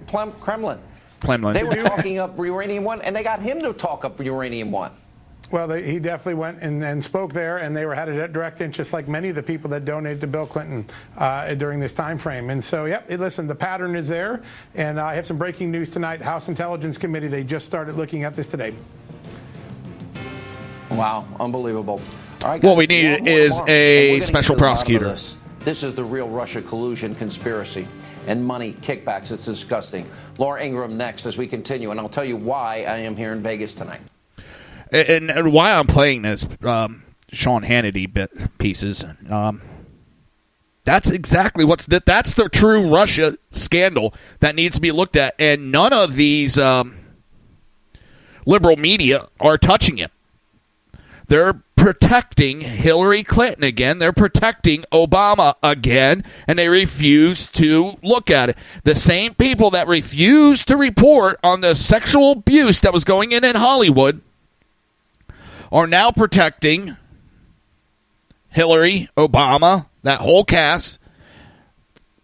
They were talking up Uranium One, and they got him to talk up Uranium One. Well, he definitely went and spoke there, and they had a direct interest, like many of the people that donated to Bill Clinton during this time frame. And so, listen, the pattern is there, and I have some breaking news tonight. House Intelligence Committee, they just started looking at this today. Wow, unbelievable. All right, guys, what we need is a special prosecutor. This is the real Russia collusion conspiracy and money kickbacks. It's disgusting. Laura Ingraham next as we continue, and I'll tell you why I am here in Vegas tonight. And why I'm playing this Sean Hannity pieces, that's exactly that's the true Russia scandal that needs to be looked at, and none of these liberal media are touching it. They're protecting Hillary Clinton again. They're protecting Obama again, and they refuse to look at it. The same people that refused to report on the sexual abuse that was going in Hollywood are now protecting Hillary, Obama, that whole cast,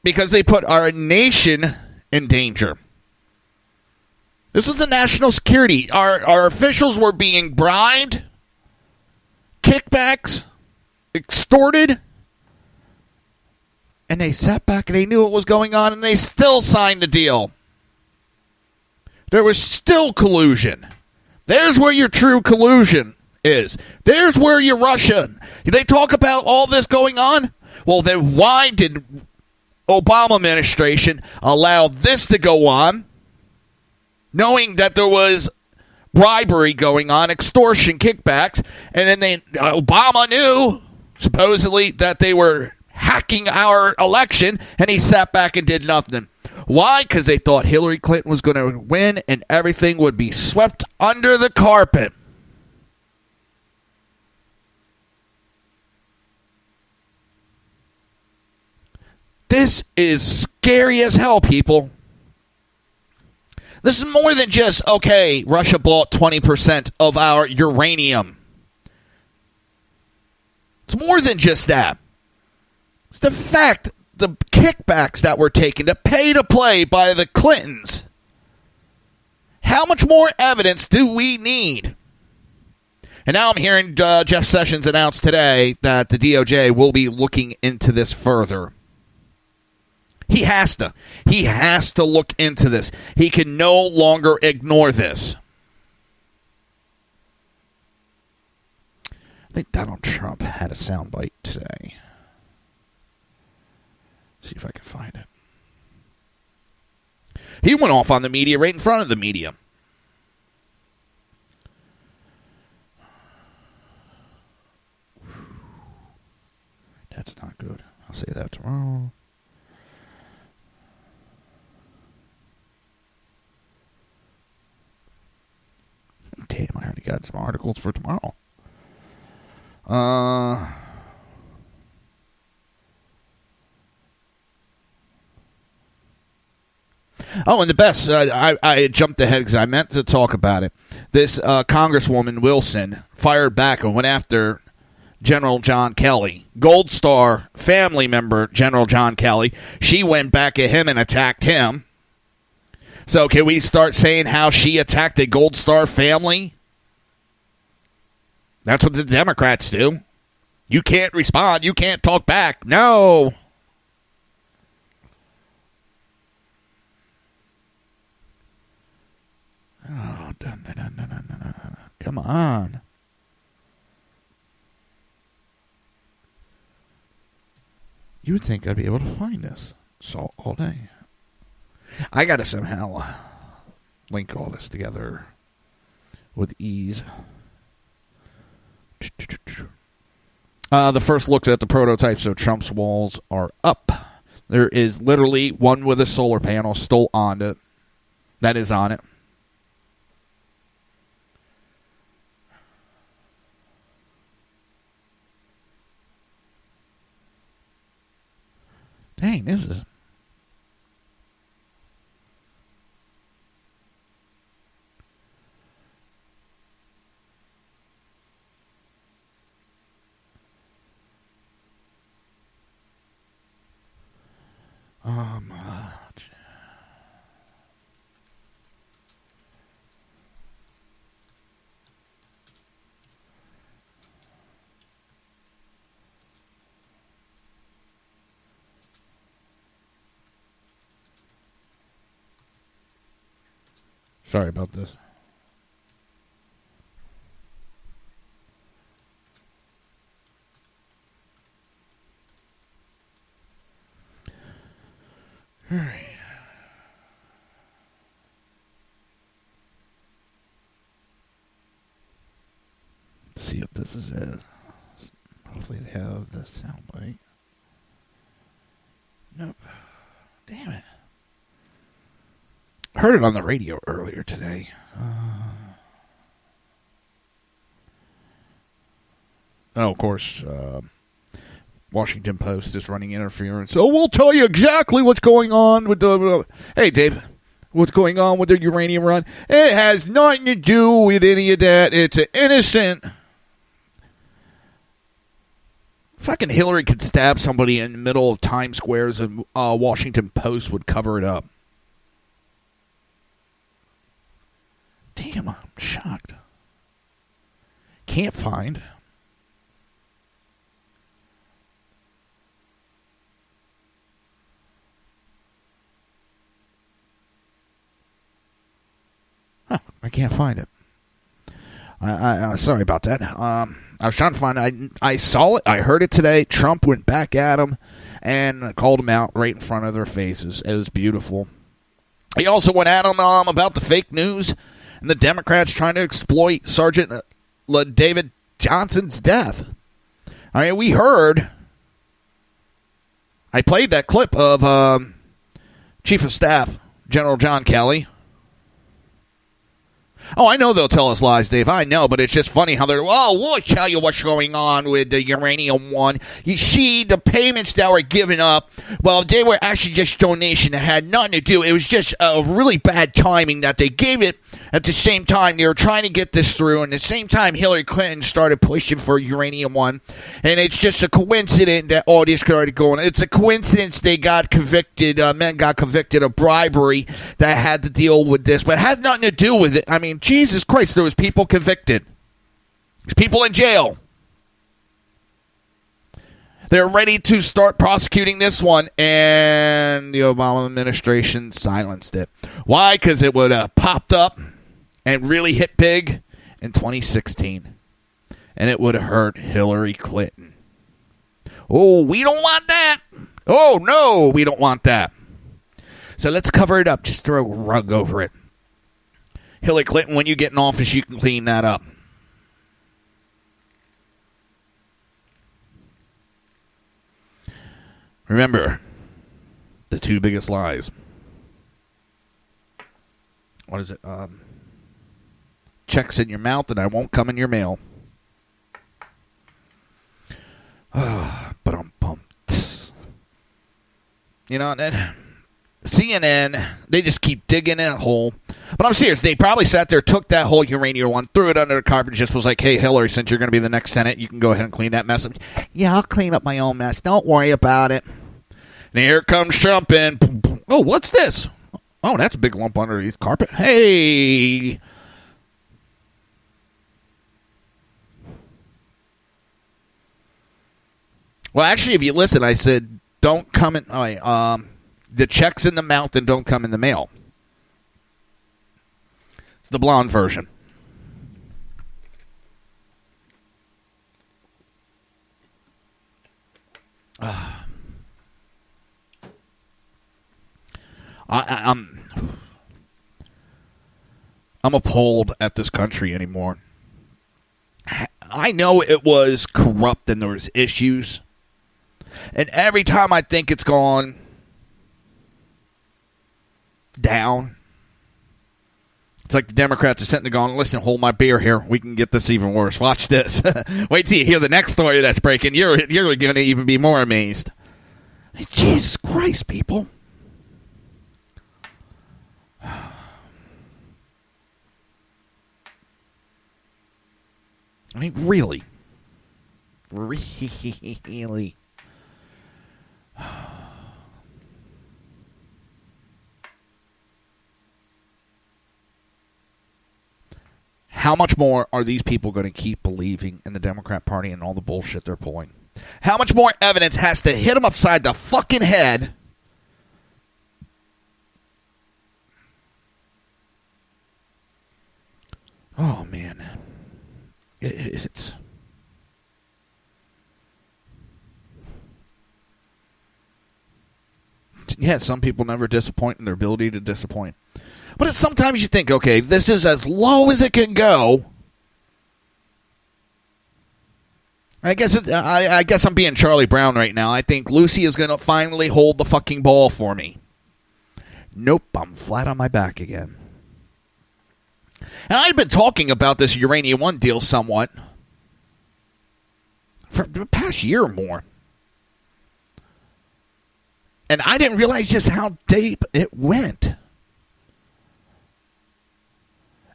because they put our nation in danger. This is the national security. Our officials were being bribed, kickbacks, extorted, and they sat back and they knew what was going on, and they still signed the deal. There was still collusion. There's where your true collusion is. There's where you're Russian. They talk about all this going on. Well, then why did Obama administration allow this to go on, knowing that there was bribery going on, extortion, kickbacks, and then Obama knew supposedly that they were hacking our election, and he sat back and did nothing. Why? Because they thought Hillary Clinton was going to win and everything would be swept under the carpet. This is scary as hell, people. This is more than just, okay, Russia bought 20% of our uranium. It's more than just that. It's the fact, the kickbacks that were taken to pay to play by the Clintons. How much more evidence do we need? And now I'm hearing Jeff Sessions announce today that the DOJ will be looking into this further. He has to. He has to look into this. He can no longer ignore this. I think Donald Trump had a soundbite today. See if I can find it. He went off on the media right in front of the media. That's not good. I'll say that tomorrow. Damn, I already got some articles for tomorrow. Oh, and the best, I jumped ahead because I meant to talk about it. This Congresswoman Wilson fired back and went after General John Kelly. Gold Star family member General John Kelly. She went back at him and attacked him. So can we start saying how she attacked a Gold Star family? That's what the Democrats do. You can't respond. You can't talk back. No. Oh, no. Come on. You would think I'd be able to find this. Salt all day. I got to somehow link all this together with ease. The first look at the prototypes of Trump's walls are up. There is literally one with a solar panel still on it. That is on it. Dang, this is... Sorry about this. All right. Let's see if this is it. Hopefully they have the soundbite. Nope. Damn it. I heard it on the radio earlier today. Of course, Washington Post is running interference. So we'll tell you exactly what's going on with the... Hey, Dave, what's going on with the uranium run? It has nothing to do with any of that. It's an innocent... Fucking Hillary could stab somebody in the middle of Times Squares and Washington Post would cover it up. Damn, I'm shocked. Can't find. Huh, I can't find it. I sorry about that. I was trying to find it. I saw it. I heard it today. Trump went back at him and called him out right in front of their faces. It was beautiful. He also went at him about the fake news and the Democrats trying to exploit Sergeant David Johnson's death. I mean, we heard... I played that clip of Chief of Staff General John Kelly. Oh, I know they'll tell us lies, Dave. I know, but it's just funny how they're, we'll tell you what's going on with the uranium one. You see, the payments that were given up, well, they were actually just donation that had nothing to do. It was just a really bad timing that they gave it at the same time. They were trying to get this through, and at the same time, Hillary Clinton started pushing for uranium one. And it's just a coincidence that all this started going. It's a coincidence they got convicted, men got convicted of bribery that had to deal with this, but it has nothing to do with it. I mean, Jesus Christ, there was people convicted. There's people in jail. They're ready to start prosecuting this one, and the Obama administration silenced it. Why? Because it would have popped up and really hit big in 2016, and it would have hurt Hillary Clinton. Oh, we don't want that. Oh, no, we don't want that. So let's cover it up. Just throw a rug over it. Hillary Clinton, when you get in office, you can clean that up. Remember, the two biggest lies. What is it? Checks in your mouth and I won't come in your mail. You know, and CNN, they just keep digging in a hole. But I'm serious. They probably sat there, took that whole uranium one, threw it under the carpet, and just was like, hey, Hillary, since you're going to be the next Senate, you can go ahead and clean that mess up. Yeah, I'll clean up my own mess. Don't worry about it. And here comes Trump in. Oh, what's this? Oh, that's a big lump underneath the carpet. Hey. Well, actually, if you listen, I said, don't come in. The check's in the mouth and don't come in the mail. It's the blonde version. I'm appalled at this country anymore. I know it was corrupt and there was issues. And every time I think it's gone down, it's like the Democrats are sitting there going, listen, hold my beer here. We can get this even worse. Watch this. Wait till you hear the next story that's breaking. You're going to even be more amazed. Jesus Christ, people. I mean, really? Really? How much more are these people going to keep believing in the Democrat Party and all the bullshit they're pulling? How much more evidence has to hit them upside the fucking head oh, man. It's... Yeah, some people never disappoint in their ability to disappoint. But sometimes you think, okay, this is as low as it can go. I guess I'm being Charlie Brown right now. I think Lucy is going to finally hold the fucking ball for me. Nope, I'm flat on my back again. And I've been talking about this Uranium One deal somewhat for the past year or more. And I didn't realize just how deep it went.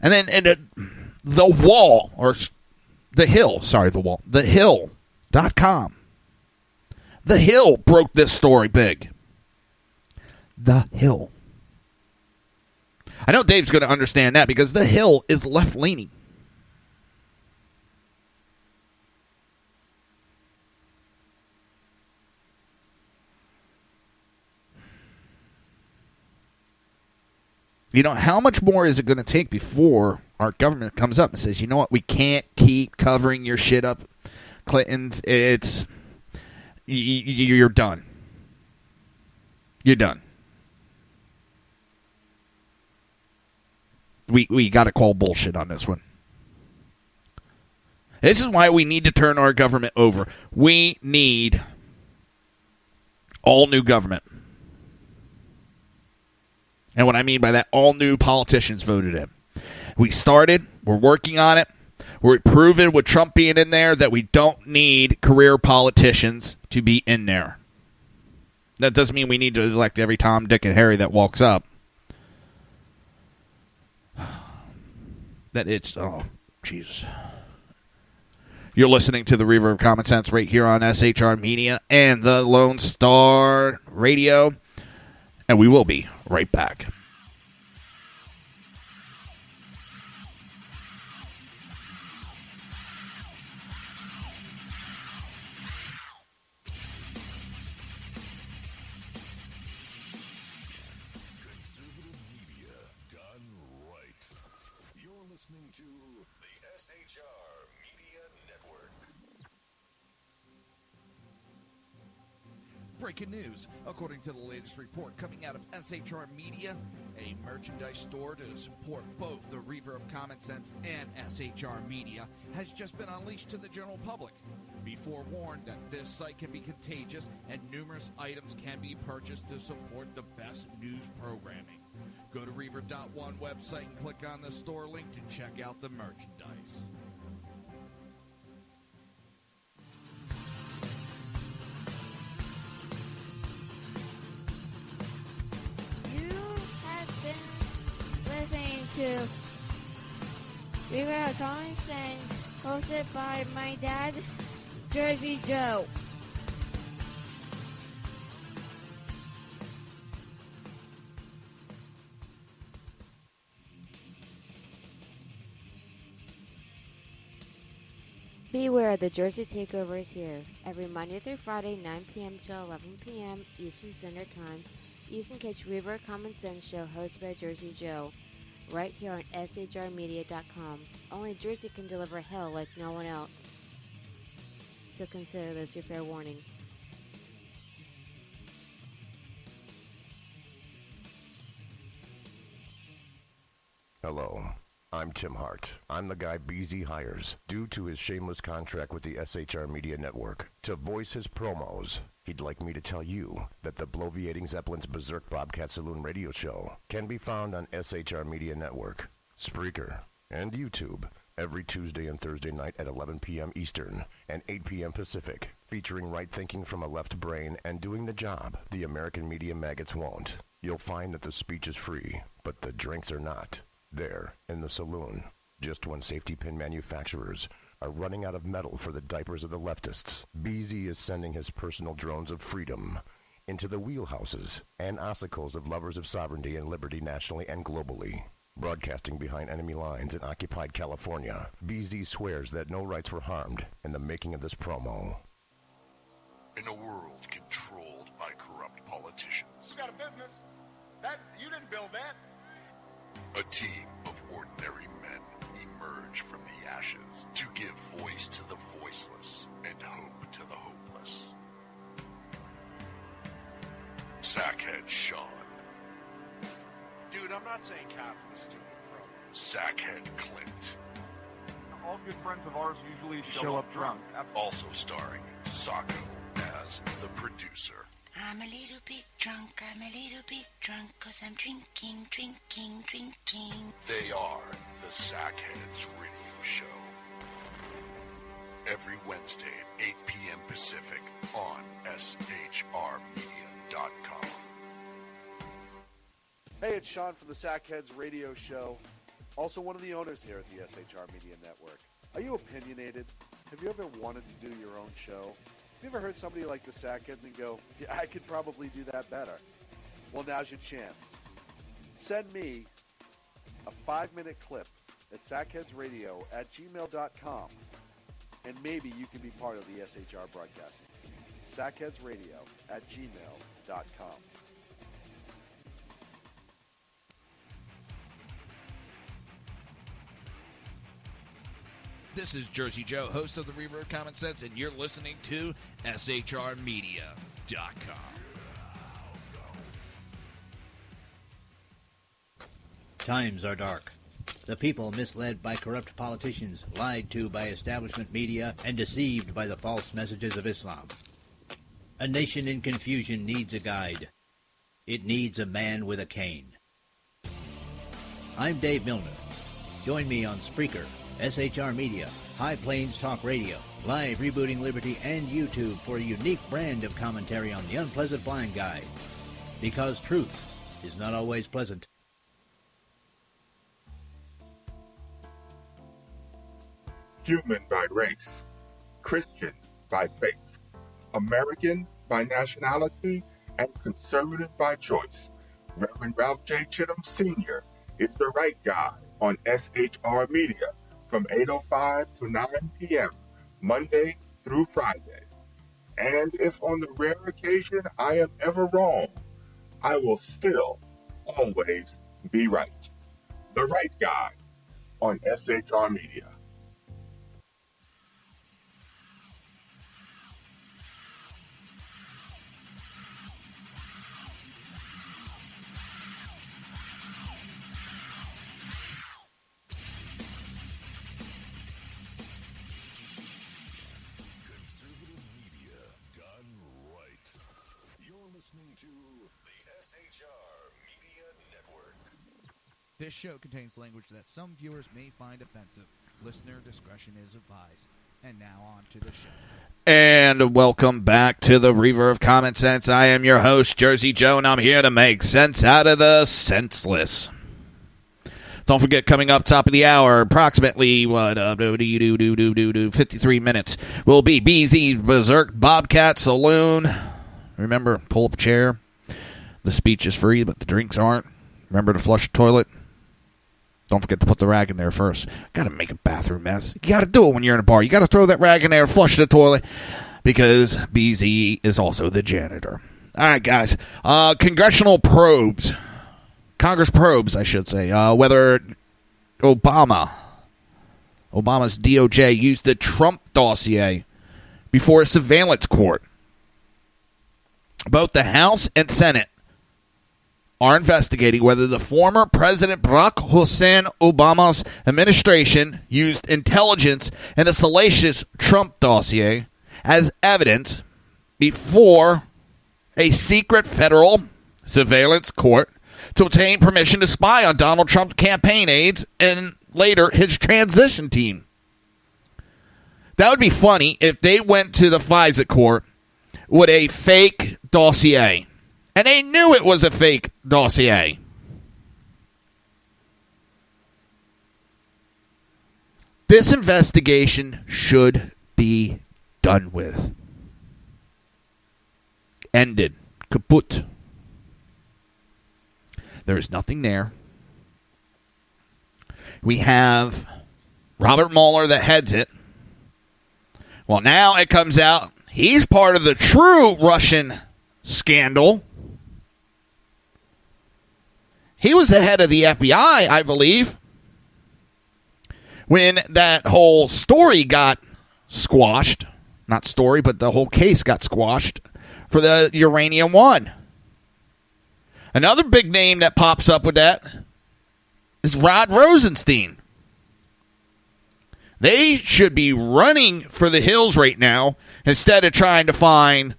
And then the wall, or the Hill, the Hill.com. The Hill broke this story big. The Hill. I know Dave's going to understand that because the Hill is left-leaning. You know, how much more is it going to take before our government comes up and says, you know what, we can't keep covering your shit up, Clintons. It's... You're done. You're done. We got to call bullshit on this one. This is why we need to turn our government over. We need all new government. And what I mean by that, all new politicians voted in. We started. We're working on it. We're proving with Trump being in there that we don't need career politicians to be in there. That doesn't mean we need to elect every Tom, Dick, and Harry that walks up. That it's, oh, Jesus. You're listening to the Reaver of Common Sense right here on SHR Media and the Lone Star Radio. And we will be right back. to the SHR Media Network. Breaking news. According to the latest report coming out of SHR Media, a merchandise store to support both the Reaver of Common Sense and SHR Media has just been unleashed to the general public. Be forewarned that this site can be contagious and numerous items can be purchased to support the best news programming. Go to Reaver.one website and click on the store link to check out the merchandise. Listening to Reaver of Common Sense, hosted by my dad, Jersey Joe. Beware, the Jersey Takeover is here. Every Monday through Friday, 9 p.m. till 11 p.m. Eastern Standard Time, you can catch Reaver of Common Sense show hosted by Jersey Joe, right here on shrmedia.com. Only Jersey can deliver hell like no one else. So consider this your fair warning. Hello, I'm Tim Hart. I'm the guy BZ hires due to his shameless contract with the SHR Media Network to voice his promos. He'd like me to tell you that the bloviating Zeppelin's Berserk Bobcat Saloon radio show can be found on SHR Media Network, Spreaker, and YouTube every Tuesday and Thursday night at 11 p.m. Eastern and 8 p.m. Pacific, featuring right thinking from a left brain and doing the job the American media maggots won't. You'll find that the speech is free, but the drinks are not. There, in the saloon, just when safety pin manufacturers are running out of metal for the diapers of the leftists, BZ is sending his personal drones of freedom into the wheelhouses and ossicles of lovers of sovereignty and liberty nationally and globally. Broadcasting behind enemy lines in occupied California, BZ swears that no rights were harmed in the making of this promo. In a world controlled by corrupt politicians, You got a business. You didn't build that. a team of ordinary men emerge from the ashes to give voice to the voiceless and hope to the hopeless. Sackhead Sean, Dude, I'm not saying cap for the stupid pro. Sackhead Clint, All good friends of ours usually show up drunk. also starring Sacco as the producer. I'm a little bit drunk, I'm a little bit drunk, 'cause I'm drinking, drinking, drinking. They are the Sackheads Radio Show. Every Wednesday at 8 p.m. Pacific on shrmedia.com. Hey, it's Sean from the Sackheads Radio Show, also one of the owners here at the SHR Media Network. Are you opinionated? Have you ever wanted to do your own show? Have you ever heard somebody like the Sackheads and go, yeah, I could probably do that better? Well, now's your chance. Send me a 5-minute clip at sackheadsradio@gmail.com, and maybe you can be part of the SHR broadcasting team. sackheadsradio@gmail.com. This is Jersey Joe, host of the Reaver of Common Sense, and you're listening to shrmedia.com. Times are dark. The people misled by corrupt politicians, lied to by establishment media, and deceived by the false messages of Islam. A nation in confusion needs a guide. It needs a man with a cane. I'm Dave Milner. Join me on Spreaker, SHR Media, High Plains Talk Radio, Live Rebooting Liberty, and YouTube for a unique brand of commentary on the unpleasant blind guide. Because truth is not always pleasant. Human by race, Christian by faith, American by nationality, and conservative by choice. Reverend Ralph J. Chittum Sr. is the right guy on SHR Media from 8:05 to 9 p.m., Monday through Friday. And if on the rare occasion I am ever wrong, I will still always be right. The right guy on SHR Media. Conservative media done right. You're listening to the SHR Media Network. This show contains language that some viewers may find offensive. Listener discretion is advised. And now on to the show. And welcome back to the Reaver of Common Sense. I am your host, Jersey Joe, and I'm here to make sense out of the senseless. Don't forget, coming up top of the hour, approximately 53 minutes, will be BZ Berserk Bobcat Saloon. Remember, pull up a chair. The speech is free, but the drinks aren't. Remember to flush the toilet. Don't forget to put the rag in there first. Got to make a bathroom mess. You got to do it when you're in a bar. You got to throw that rag in there, flush the toilet, because BZ is also the janitor. All right, guys. Congressional probes. Congress probes, I should say, whether Obama's DOJ used the Trump dossier before a surveillance court. Both the House and Senate are investigating whether the former President Barack Hussein Obama's administration used intelligence in a salacious Trump dossier as evidence before a secret federal surveillance court to obtain permission to spy on Donald Trump's campaign aides and later his transition team. That would be funny if they went to the FISA court with a fake dossier. And they knew it was a fake dossier. This investigation should be done with. Ended. Kaput. There is nothing there. We have Robert Mueller that heads it. Well, now it comes out he's part of the true Russian scandal. He was the head of the FBI, I believe, when that whole story got squashed. Not story, but the whole case got squashed for the Uranium One. Another big name that pops up with that is Rod Rosenstein. They should be running for the hills right now instead of trying to find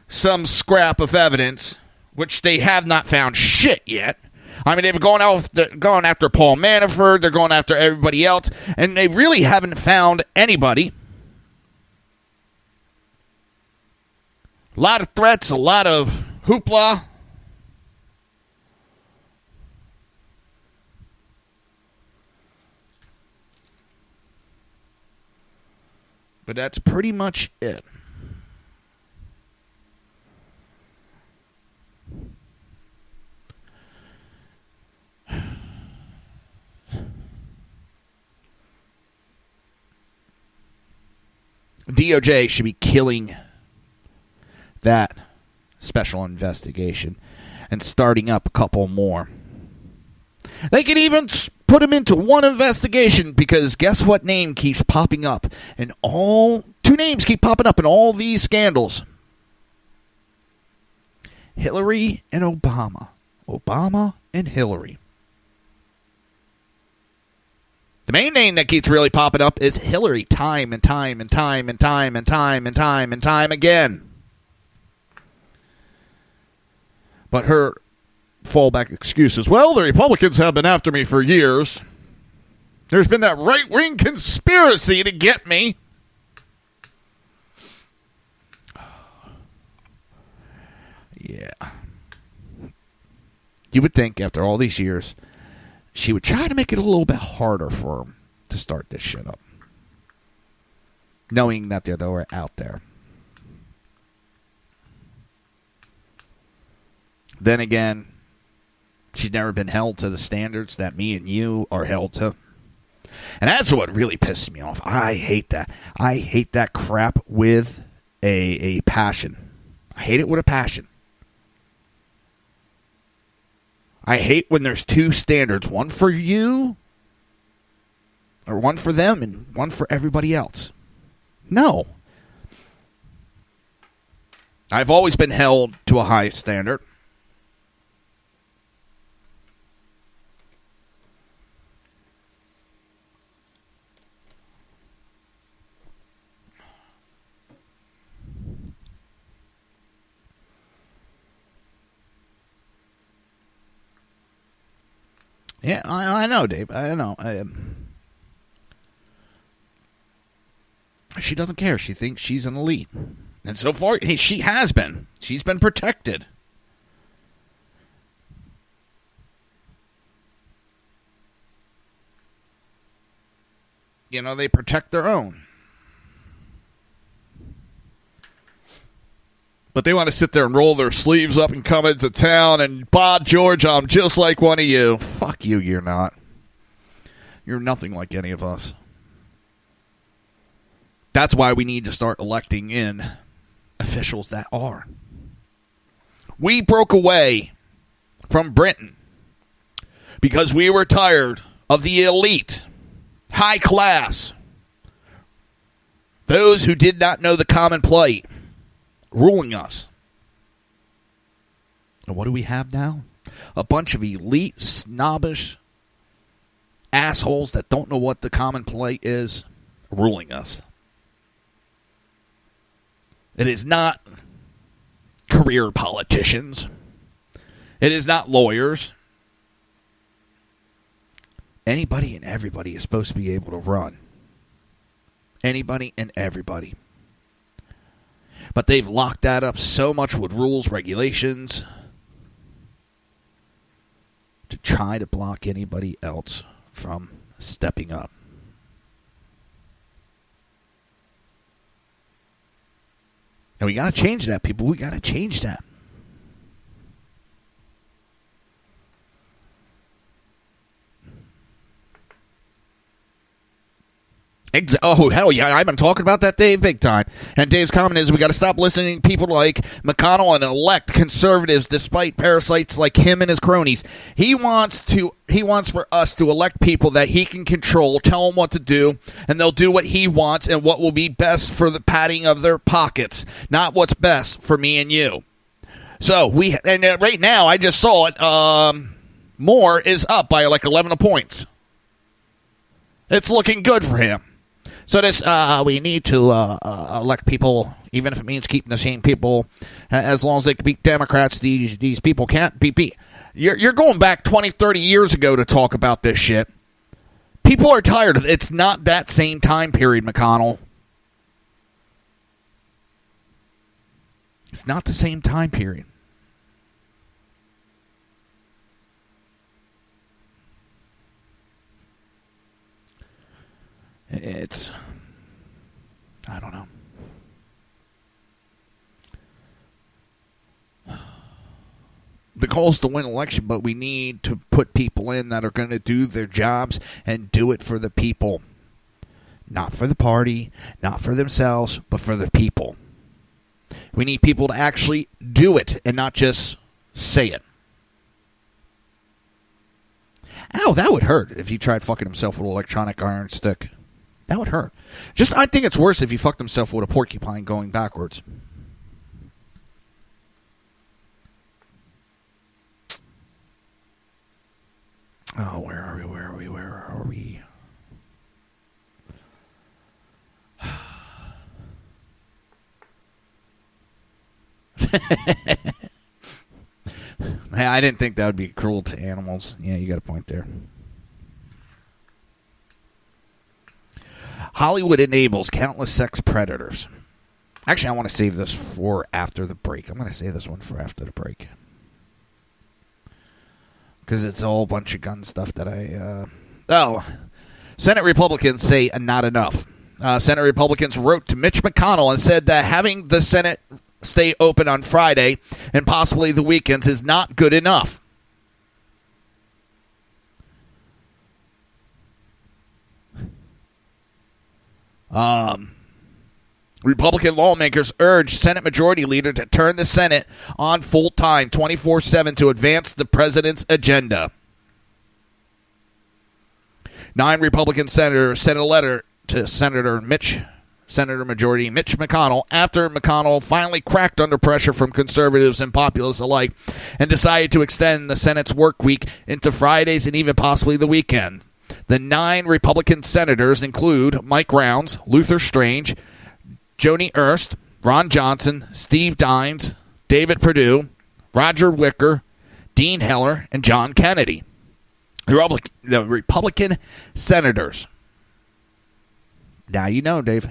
some scrap of evidence, which they have not found shit yet. I mean, they've gone after Paul Manafort, they're going after everybody else, and they really haven't found anybody. A lot of threats, a lot of hoopla. But that's pretty much it. DOJ should be killing that special investigation and starting up a couple more. They could even put him into one investigation because guess what name keeps popping up? And two names keep popping up in all these scandals. Hillary and Obama. Obama and Hillary. The main name that keeps really popping up is Hillary time and time and time and time and time and time and time again. But her fallback excuse is, well, the Republicans have been after me for years. There's been that right-wing conspiracy to get me. Yeah. You would think after all these years, she would try to make it a little bit harder for him to start this shit up. Knowing that they're out there. Then again, she's never been held to the standards that me and you are held to. And that's what really pisses me off. I hate that. I hate that crap with a passion. I hate it with a passion. I hate when there's two standards, one for you Or one for them and one for everybody else. No. I've always been held to a high standard. Yeah, I know, Dave. I know. She doesn't care. She thinks she's an elite. And so far, she has been. She's been protected. You know, they protect their own. But they want to sit there and roll their sleeves up and come into town and, "Bah, George, I'm just like one of you." Fuck you, you're not. You're nothing like any of us. That's why we need to start electing in officials that are. We broke away from Britain because we were tired of the elite, high class, those who did not know the common plight, ruling us. And what do we have now? A bunch of elite, snobbish assholes that don't know what the common plight is, ruling us. It is not career politicians. It is not lawyers. Anybody and everybody is supposed to be able to run. Anybody and everybody. But they've locked that up so much with rules, regulations, to try to block anybody else from stepping up. And we got to change that, people. We got to change that. Oh, hell yeah. I've been talking about that, Dave, big time. And Dave's comment is we got to stop listening to people like McConnell and elect conservatives despite parasites like him and his cronies. He wants for us to elect people that he can control, tell them what to do, and they'll do what he wants and what will be best for the padding of their pockets, not what's best for me and you. So, right now, I just saw it, Moore is up by like 11 points. It's looking good for him. So we need to elect people, even if it means keeping the same people, as long as they can beat Democrats. These people can't be beat. You're going back 20, 30 years ago to talk about this shit. People are tired of it. It's not that same time period, McConnell. It's not the same time period. It's, I don't know. The goal is to win election, but we need to put people in that are going to do their jobs and do it for the people. Not for the party, not for themselves, but for the people. We need people to actually do it and not just say it. Ow, that would hurt if he tried fucking himself with an electronic iron stick. That would hurt. I think it's worse if he fucked himself with a porcupine going backwards. Oh, where are we? I didn't think that would be cruel to animals. Yeah, you got a point there. Hollywood enables countless sex predators. Actually, I want to save this for after the break. I'm going to save this one for after the break. Because it's a whole bunch of gun stuff that Senate Republicans say not enough. Senate Republicans wrote to Mitch McConnell and said that having the Senate stay open on Friday and possibly the weekends is not good enough. Republican lawmakers urged Senate Majority Leader to turn the Senate on full-time, 24/7, to advance the president's agenda. 9 Republican senators sent a letter to Senator Majority Mitch McConnell after McConnell finally cracked under pressure from conservatives and populists alike and decided to extend the Senate's work week into Fridays and even possibly the weekend. The 9 Republican senators include Mike Rounds, Luther Strange, Joni Ernst, Ron Johnson, Steve Dines, David Perdue, Roger Wicker, Dean Heller, and John Kennedy. The Republican senators. Now you know, Dave.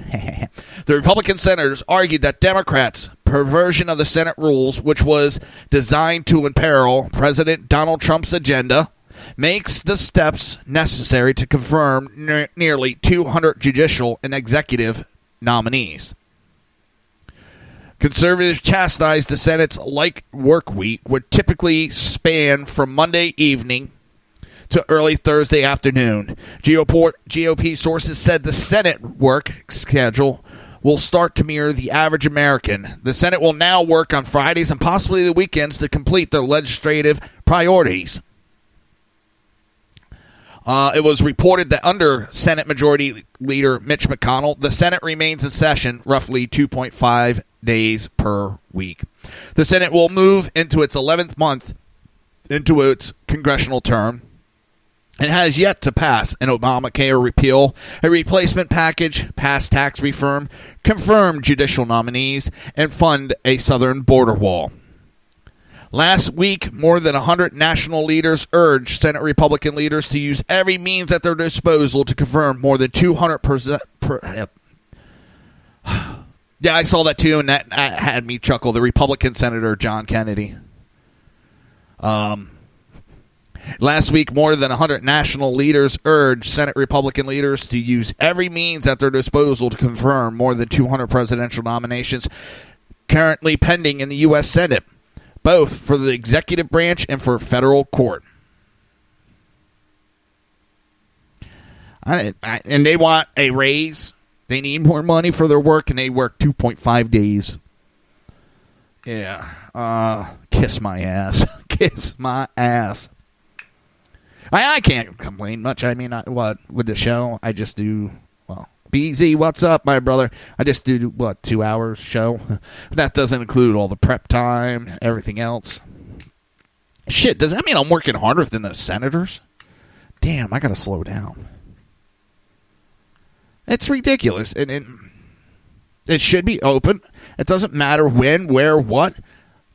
The Republican senators argued that Democrats' perversion of the Senate rules, which was designed to imperil President Donald Trump's agenda, makes the steps necessary to confirm nearly 200 judicial and executive nominees. Conservatives chastised the Senate's work week would typically span from Monday evening to early Thursday afternoon. GOP sources said the Senate work schedule will start to mirror the average American. The Senate will now work on Fridays and possibly the weekends to complete their legislative priorities. It was reported that under Senate Majority Leader Mitch McConnell, the Senate remains in session roughly 2.5 days per week. The Senate will move into its 11th month into its congressional term and has yet to pass an Obamacare repeal, a replacement package, pass tax reform, confirm judicial nominees, and fund a southern border wall. Last week, more than 100 national leaders urged Senate Republican leaders to use every means at their disposal to confirm more than 200%. Yeah, I saw that too, and that had me chuckle. The Republican Senator John Kennedy. Last week, more than 100 national leaders urged Senate Republican leaders to use every means at their disposal to confirm more than 200 presidential nominations currently pending in the U.S. Senate, both for the executive branch and for federal court. And they want a raise. They need more money for their work, and they work 2.5 days. Yeah. Kiss my ass. Kiss my ass. I can't complain much. I mean, with the show, I just do, BZ, what's up, my brother? I just do, 2 hours show? That doesn't include all the prep time, everything else. Shit, does that mean I'm working harder than the senators? Damn, I gotta slow down. It's ridiculous. And it should be open. It doesn't matter when, where, what.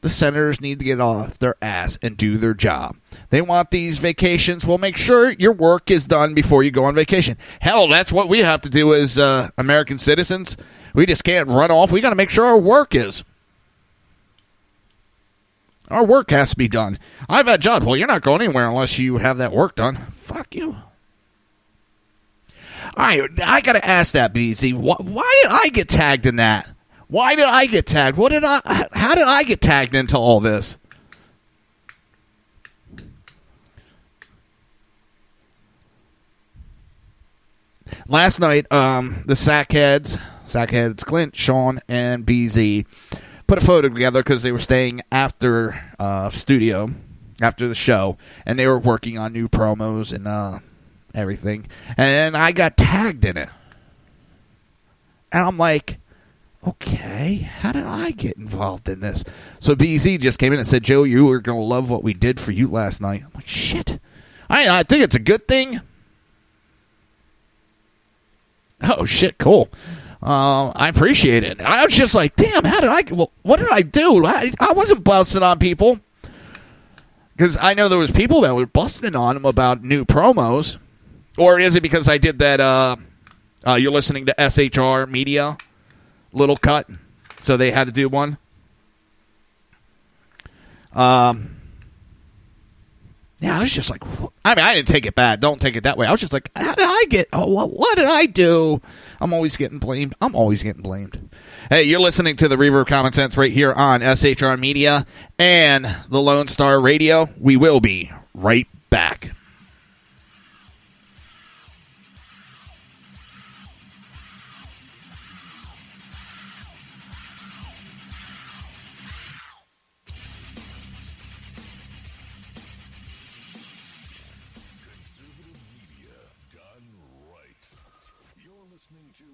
The senators need to get off their ass and do their job. They want these vacations. Well, make sure your work is done before you go on vacation. Hell, that's what we have to do as American citizens. We just can't run off. We got to make sure our work is. Our work has to be done. I've had jobs. Well, you're not going anywhere unless you have that work done. Fuck you. All right, I got to ask that, BZ. Why did I get tagged in that? Why did I get tagged? How did I get tagged into all this? Last night, the Sackheads, Clint, Sean, and BZ put a photo together because they were staying after studio, after the show, and they were working on new promos and everything. And I got tagged in it. And I'm like, okay, how did I get involved in this? So BZ just came in and said, Joe, you were going to love what we did for you last night. I'm like, shit. I think it's a good thing. Oh, shit, cool. I appreciate it. I was just like, damn, what did I do? I wasn't busting on people. Because I know there was people that were busting on him about new promos. Or is it because I did that, you're listening to SHR Media little cut, so they had to do one. Yeah, I was just like, I didn't take it bad. Don't take it that way. I was just like, how did I get? What did I do? I'm always getting blamed. Hey, you're listening to the Reaver of Common Sense right here on SHR Media and the Lone Star Radio. We will be right back. Conservative media done to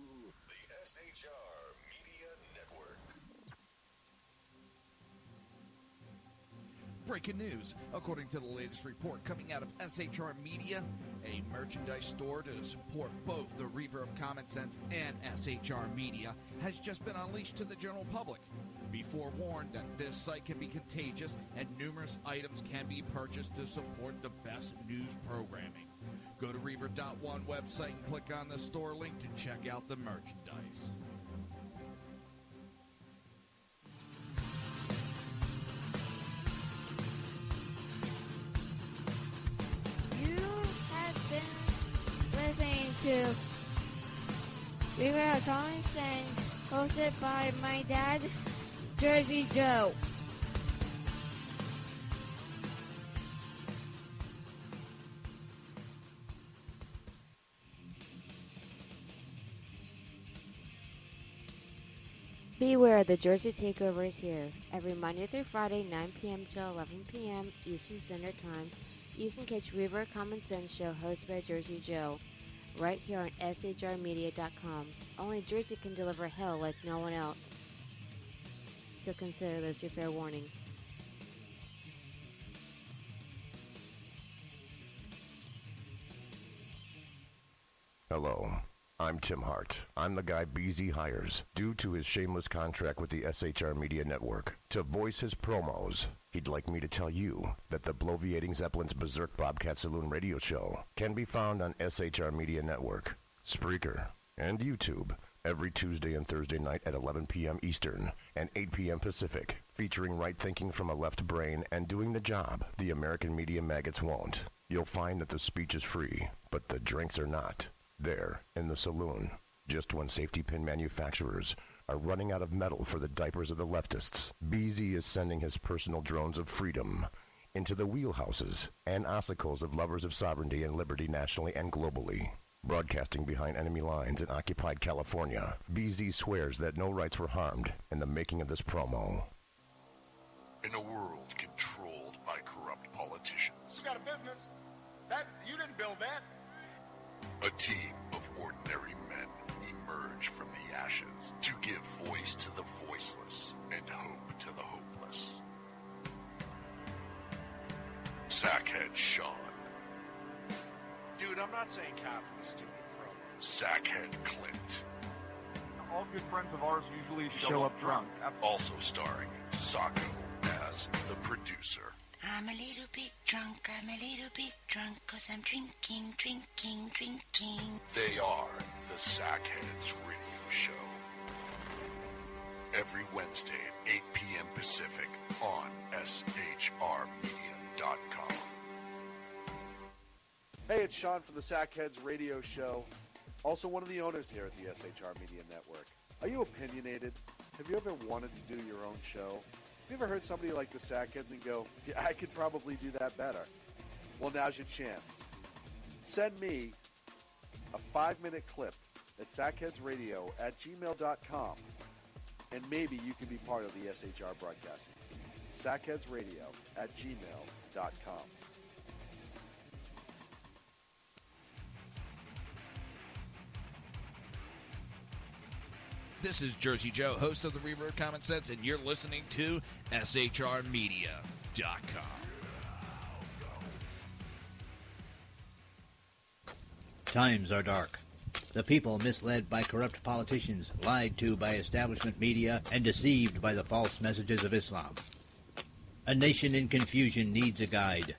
the SHR Media Network. Breaking news. According to the latest report coming out of SHR Media, a merchandise store to support both the Reaver of Common Sense and SHR Media has just been unleashed to the general public. Be forewarned that this site can be contagious and numerous items can be purchased to support the best news programming. Go to Reaver.one website and click on the store link to check out the merchandise. You have been listening to Reaver of Common Sense, hosted by my dad, Jersey Joe. Beware, the Jersey Takeover is here. Every Monday through Friday, 9 p.m. till 11 p.m. Eastern Standard Time, you can catch Reaver of Common Sense show hosted by Jersey Joe, right here on shrmedia.com. Only Jersey can deliver hell like no one else. So consider this your fair warning. Hello, I'm Tim Hart. I'm the guy BZ hires due to his shameless contract with the SHR Media Network to voice his promos. He'd like me to tell you that the bloviating Zeppelin's Berserk Bobcat Saloon radio show can be found on SHR Media Network, Spreaker, and YouTube every Tuesday and Thursday night at 11 p.m. Eastern and 8 p.m. Pacific, featuring right thinking from a left brain and doing the job the American media maggots won't. You'll find that the speech is free, but the drinks are not. There, in the saloon, just when safety pin manufacturers are running out of metal for the diapers of the leftists, BZ is sending his personal drones of freedom into the wheelhouses and ossicles of lovers of sovereignty and liberty nationally and globally. Broadcasting behind enemy lines in occupied California, BZ swears that no rights were harmed in the making of this promo. In a world controlled by corrupt politicians, You got a business. You didn't build that. a team of ordinary men emerge from the ashes to give voice to the voiceless and hope to the hopeless. Sackhead Sean, Dude, I'm not saying Catherine is stupid, bro. Sackhead Clint, All good friends of ours usually show up drunk. also starring Sacco as the producer. I'm a little bit drunk, I'm a little bit drunk, 'cause I'm drinking, drinking, drinking. They are the Sackheads Radio Show. Every Wednesday at 8 p.m. Pacific on shrmedia.com. Hey, it's Sean from the Sackheads Radio Show, also one of the owners here at the SHR Media Network. Are you opinionated? Have you ever wanted to do your own show? Have you ever heard somebody like the Sackheads and go, yeah, I could probably do that better? Well, now's your chance. Send me a 5-minute clip at sackheadsradio@gmail.com, and maybe you can be part of the SHR broadcasting team. sackheadsradio@gmail.com. This is Jersey Joe, host of the Reaver of Common Sense, and you're listening to shrmedia.com. Times are dark. The people misled by corrupt politicians, lied to by establishment media, and deceived by the false messages of Islam. A nation in confusion needs a guide.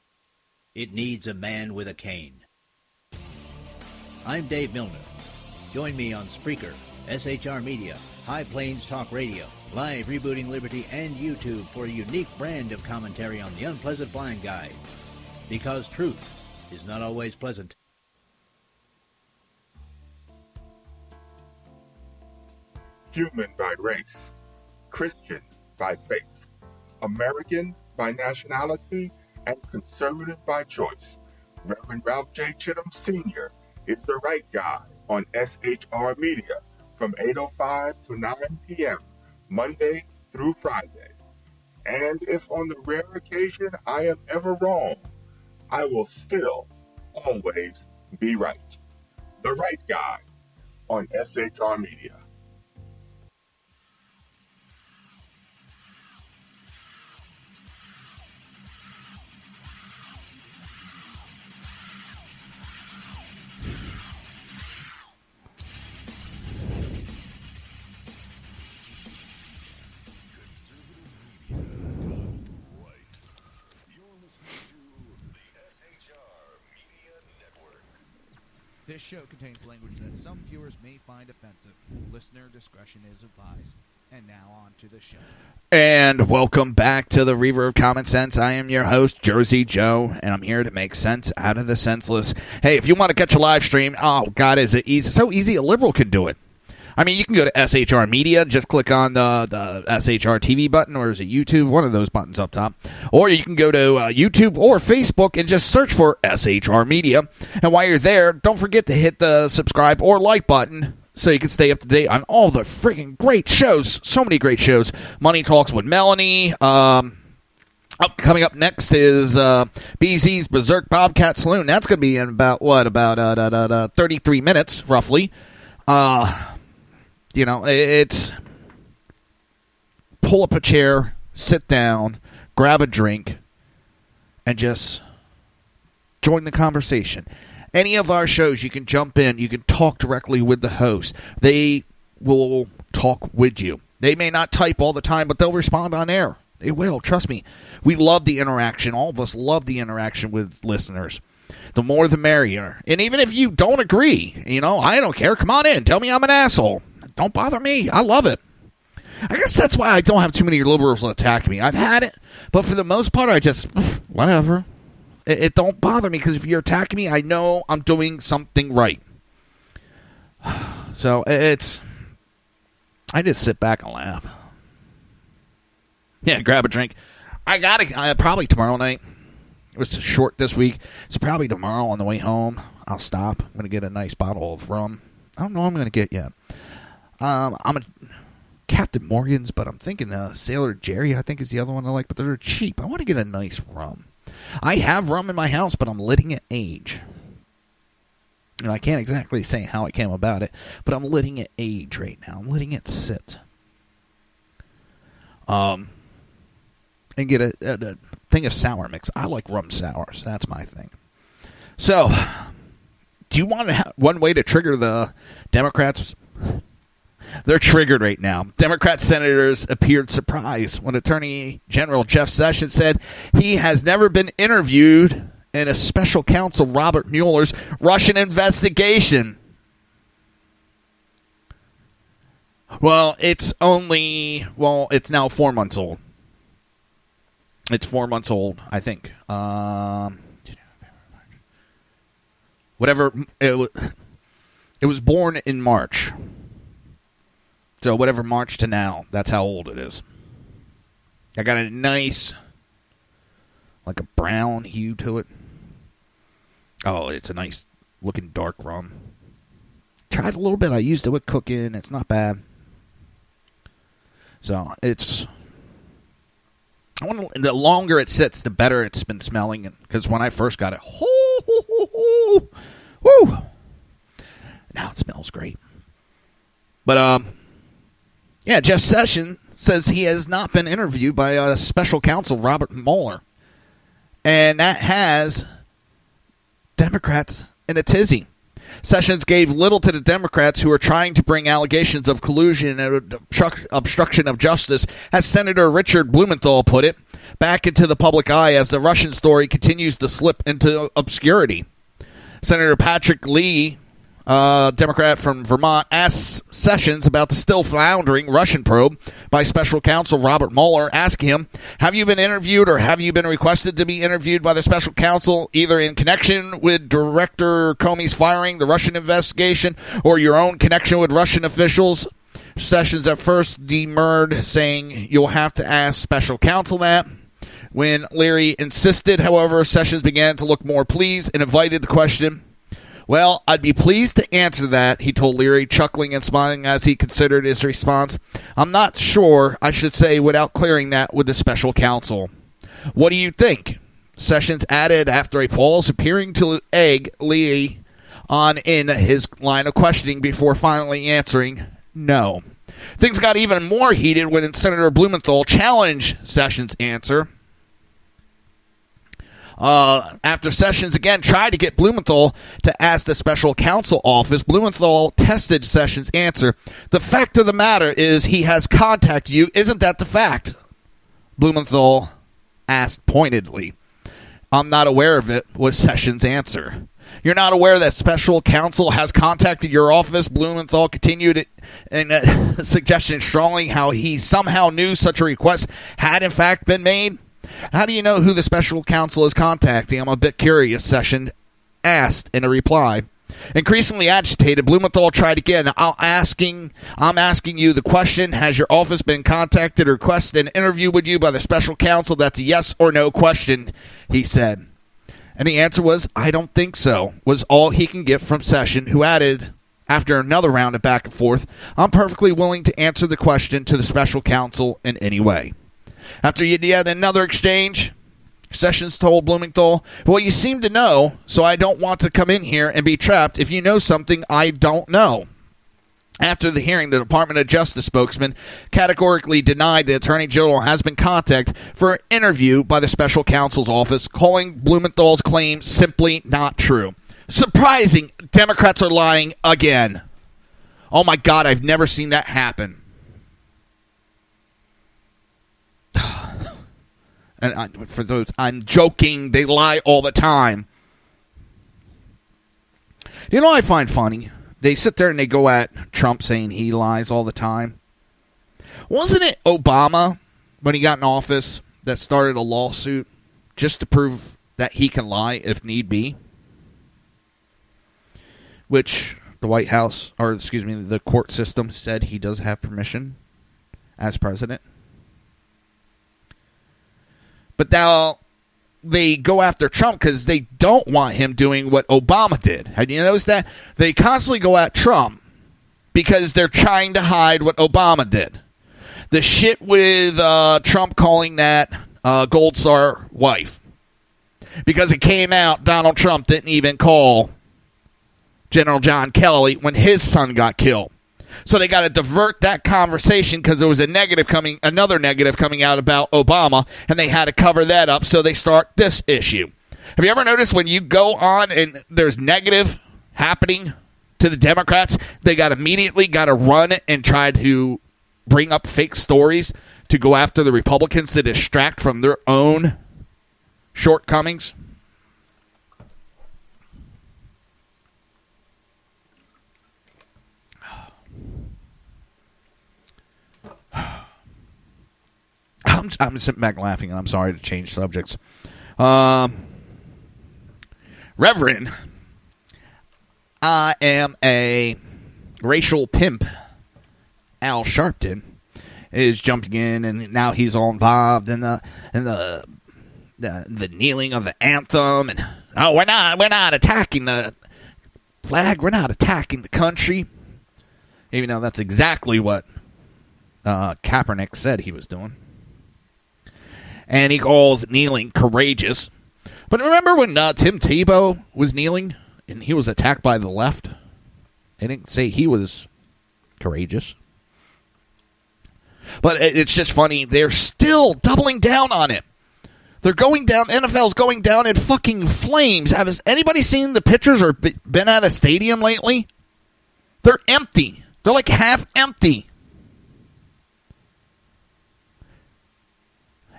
It needs a man with a cane. I'm Dave Milner. Join me on Spreaker, SHR Media, High Plains Talk Radio, Live Rebooting Liberty, and YouTube for a unique brand of commentary on the unpleasant blind guide. Because truth is not always pleasant. Human by race, Christian by faith, American by nationality, and conservative by choice. Reverend Ralph J. Chittum Sr. is the right guy on SHR Media from 8:05 to 9 p.m., Monday through Friday. And if on the rare occasion I am ever wrong, I will still always be right. The right guy on SHR Media. This show contains language that some viewers may find offensive. Listener discretion is advised. And now on to the show. And welcome back to the Reaver of Common Sense. I am your host, Jersey Joe, and I'm here to make sense out of the senseless. Hey, if you want to catch a live stream, oh, God, is it easy? So easy, a liberal can do it. I mean, you can go to SHR Media, just click on the SHR TV button, or is it YouTube? One of those buttons up top. Or you can go to YouTube or Facebook and just search for SHR Media. And while you're there, don't forget to hit the subscribe or like button so you can stay up to date on all the freaking great shows. So many great shows. Money Talks with Melanie. Coming up next is BZ's Berserk Bobcat Saloon. That's going to be in about 33 minutes, roughly. You know, it's pull up a chair, sit down, grab a drink, and just join the conversation. Any of our shows, you can jump in. You can talk directly with the host. They will talk with you. They may not type all the time, but they'll respond on air. They will. Trust me. We love the interaction. All of us love the interaction with listeners. The more the merrier. And even if you don't agree, you know, I don't care. Come on in. Tell me I'm an asshole. Don't bother me. I love it. I guess that's why I don't have too many liberals attack me. I've had it, but for the most part, I just, whatever. It don't bother me, because if you're attacking me, I know I'm doing something right. So I just sit back and laugh. Yeah, grab a drink. I got it probably tomorrow night. It was short this week, so probably tomorrow on the way home, I'll stop. I'm going to get a nice bottle of rum. I don't know what I'm going to get yet. I'm a Captain Morgan's, but I'm thinking Sailor Jerry, I think, is the other one I like, but they're cheap. I want to get a nice rum. I have rum in my house, but I'm letting it age. And I can't exactly say how I came about it, but I'm letting it age right now. I'm letting it sit. And get a thing of sour mix. I like rum sours. That's my thing. So, do you want to one way to trigger the Democrats? They're triggered right now. Democrat senators appeared surprised when Attorney General Jeff Sessions said he has never been interviewed in a special counsel Robert Mueller's Russian investigation. Well, it's now 4 months old. It's 4 months old, I think. Whatever. It was born in March. So whatever March to now, that's how old it is. I got a nice, like a brown hue to it. Oh, it's a nice looking dark rum. Tried a little bit. I used it with cooking. It's not bad. So the longer it sits, the better it's been smelling. Because when I first got it, woo! Now it smells great. But yeah, Jeff Sessions says he has not been interviewed by a special counsel, Robert Mueller. And that has Democrats in a tizzy. Sessions gave little to the Democrats who are trying to bring allegations of collusion and obstruction of justice, as Senator Richard Blumenthal put it, back into the public eye as the Russian story continues to slip into obscurity. Senator Patrick Lee, Democrat from Vermont, asked Sessions about the still floundering Russian probe by special counsel Robert Mueller, asking him, have you been interviewed or have you been requested to be interviewed by the special counsel, either in connection with Director Comey's firing, the Russian investigation, or your own connection with Russian officials? Sessions at first demurred, saying you'll have to ask special counsel that. When Leary insisted, however, Sessions began to look more pleased and invited the question. Well, I'd be pleased to answer that, he told Leary, chuckling and smiling as he considered his response. I'm not sure I should say without clearing that with the special counsel. What do you think? Sessions added after a pause, appearing to egg Lee on in his line of questioning before finally answering no. Things got even more heated when Senator Blumenthal challenged Sessions' answer. After Sessions again tried to get Blumenthal to ask the special counsel office, Blumenthal tested Sessions' answer. The fact of the matter is he has contacted you. Isn't that the fact? Blumenthal asked pointedly. I'm not aware of it, was Sessions' answer. You're not aware that special counsel has contacted your office? Blumenthal continued in a suggestion strongly how he somehow knew such a request had in fact been made. How do you know who the special counsel is contacting? I'm a bit curious, Sessions asked in a reply. Increasingly agitated, Blumenthal tried again. I'm asking you the question, has your office been contacted or requested an interview with you by the special counsel? That's a yes or no question, he said. And the answer was, I don't think so, was all he can get from Sessions, who added, after another round of back and forth, I'm perfectly willing to answer the question to the special counsel in any way. After yet another exchange, Sessions told Blumenthal, well, you seem to know, so I don't want to come in here and be trapped if you know something I don't know. After the hearing, the Department of Justice spokesman categorically denied the Attorney General has been contacted for an interview by the special counsel's office, calling Blumenthal's claim simply not true. Surprising, Democrats are lying again. Oh my God, I've never seen that happen. And for those, I'm joking, they lie all the time. You know what I find funny? They sit there and they go at Trump saying he lies all the time. Wasn't it Obama, when he got in office, that started a lawsuit just to prove that he can lie if need be? Which the White House, or excuse me, the court system said he does have permission as president. But now they go after Trump because they don't want him doing what Obama did. Have you noticed that? They constantly go at Trump because they're trying to hide what Obama did. The shit with Trump calling that Gold Star wife. Because it came out Donald Trump didn't even call General John Kelly when his son got killed. So they got to divert that conversation because there was another negative coming out about Obama, and they had to cover that up, so they start this issue. Have you ever noticed when you go on and there's negative happening to the Democrats, they immediately got to run and try to bring up fake stories to go after the Republicans to distract from their own shortcomings? I'm sitting back laughing, and I'm sorry to change subjects. Reverend, I am a racial pimp. Al Sharpton is jumping in, and now he's all involved in the kneeling of the anthem, and we're not attacking the flag, we're not attacking the country, even though that's exactly what Kaepernick said he was doing. And he calls kneeling courageous. But remember when Tim Tebow was kneeling and he was attacked by the left? They didn't say he was courageous. But it's just funny. They're still doubling down on it. They're going down. NFL's going down in fucking flames. Has anybody seen the pictures or been at a stadium lately? They're empty. They're like half empty.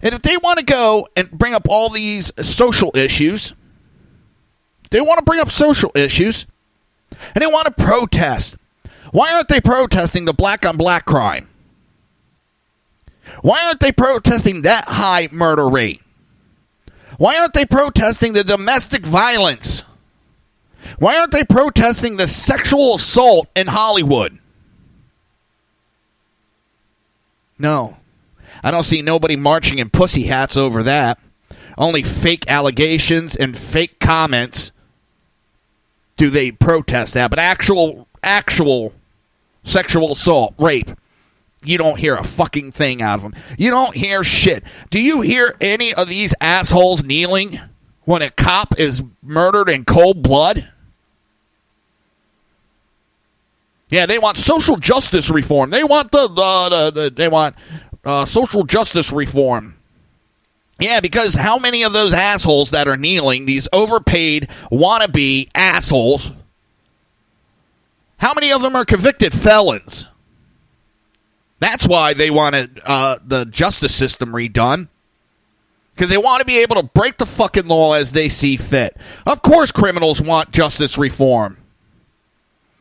And if they want to go and bring up all these social issues, and they want to protest, why aren't they protesting the black-on-black crime? Why aren't they protesting that high murder rate? Why aren't they protesting the domestic violence? Why aren't they protesting the sexual assault in Hollywood? No. I don't see nobody marching in pussy hats over that. Only fake allegations and fake comments do they protest that. But actual sexual assault, rape, you don't hear a fucking thing out of them. You don't hear shit. Do you hear any of these assholes kneeling when a cop is murdered in cold blood? Yeah, they want social justice reform. They want social justice reform. Yeah, because how many of those assholes that are kneeling, these overpaid wannabe assholes, how many of them are convicted felons? That's why they wanted the justice system redone. Because they want to be able to break the fucking law as they see fit. Of course criminals want justice reform.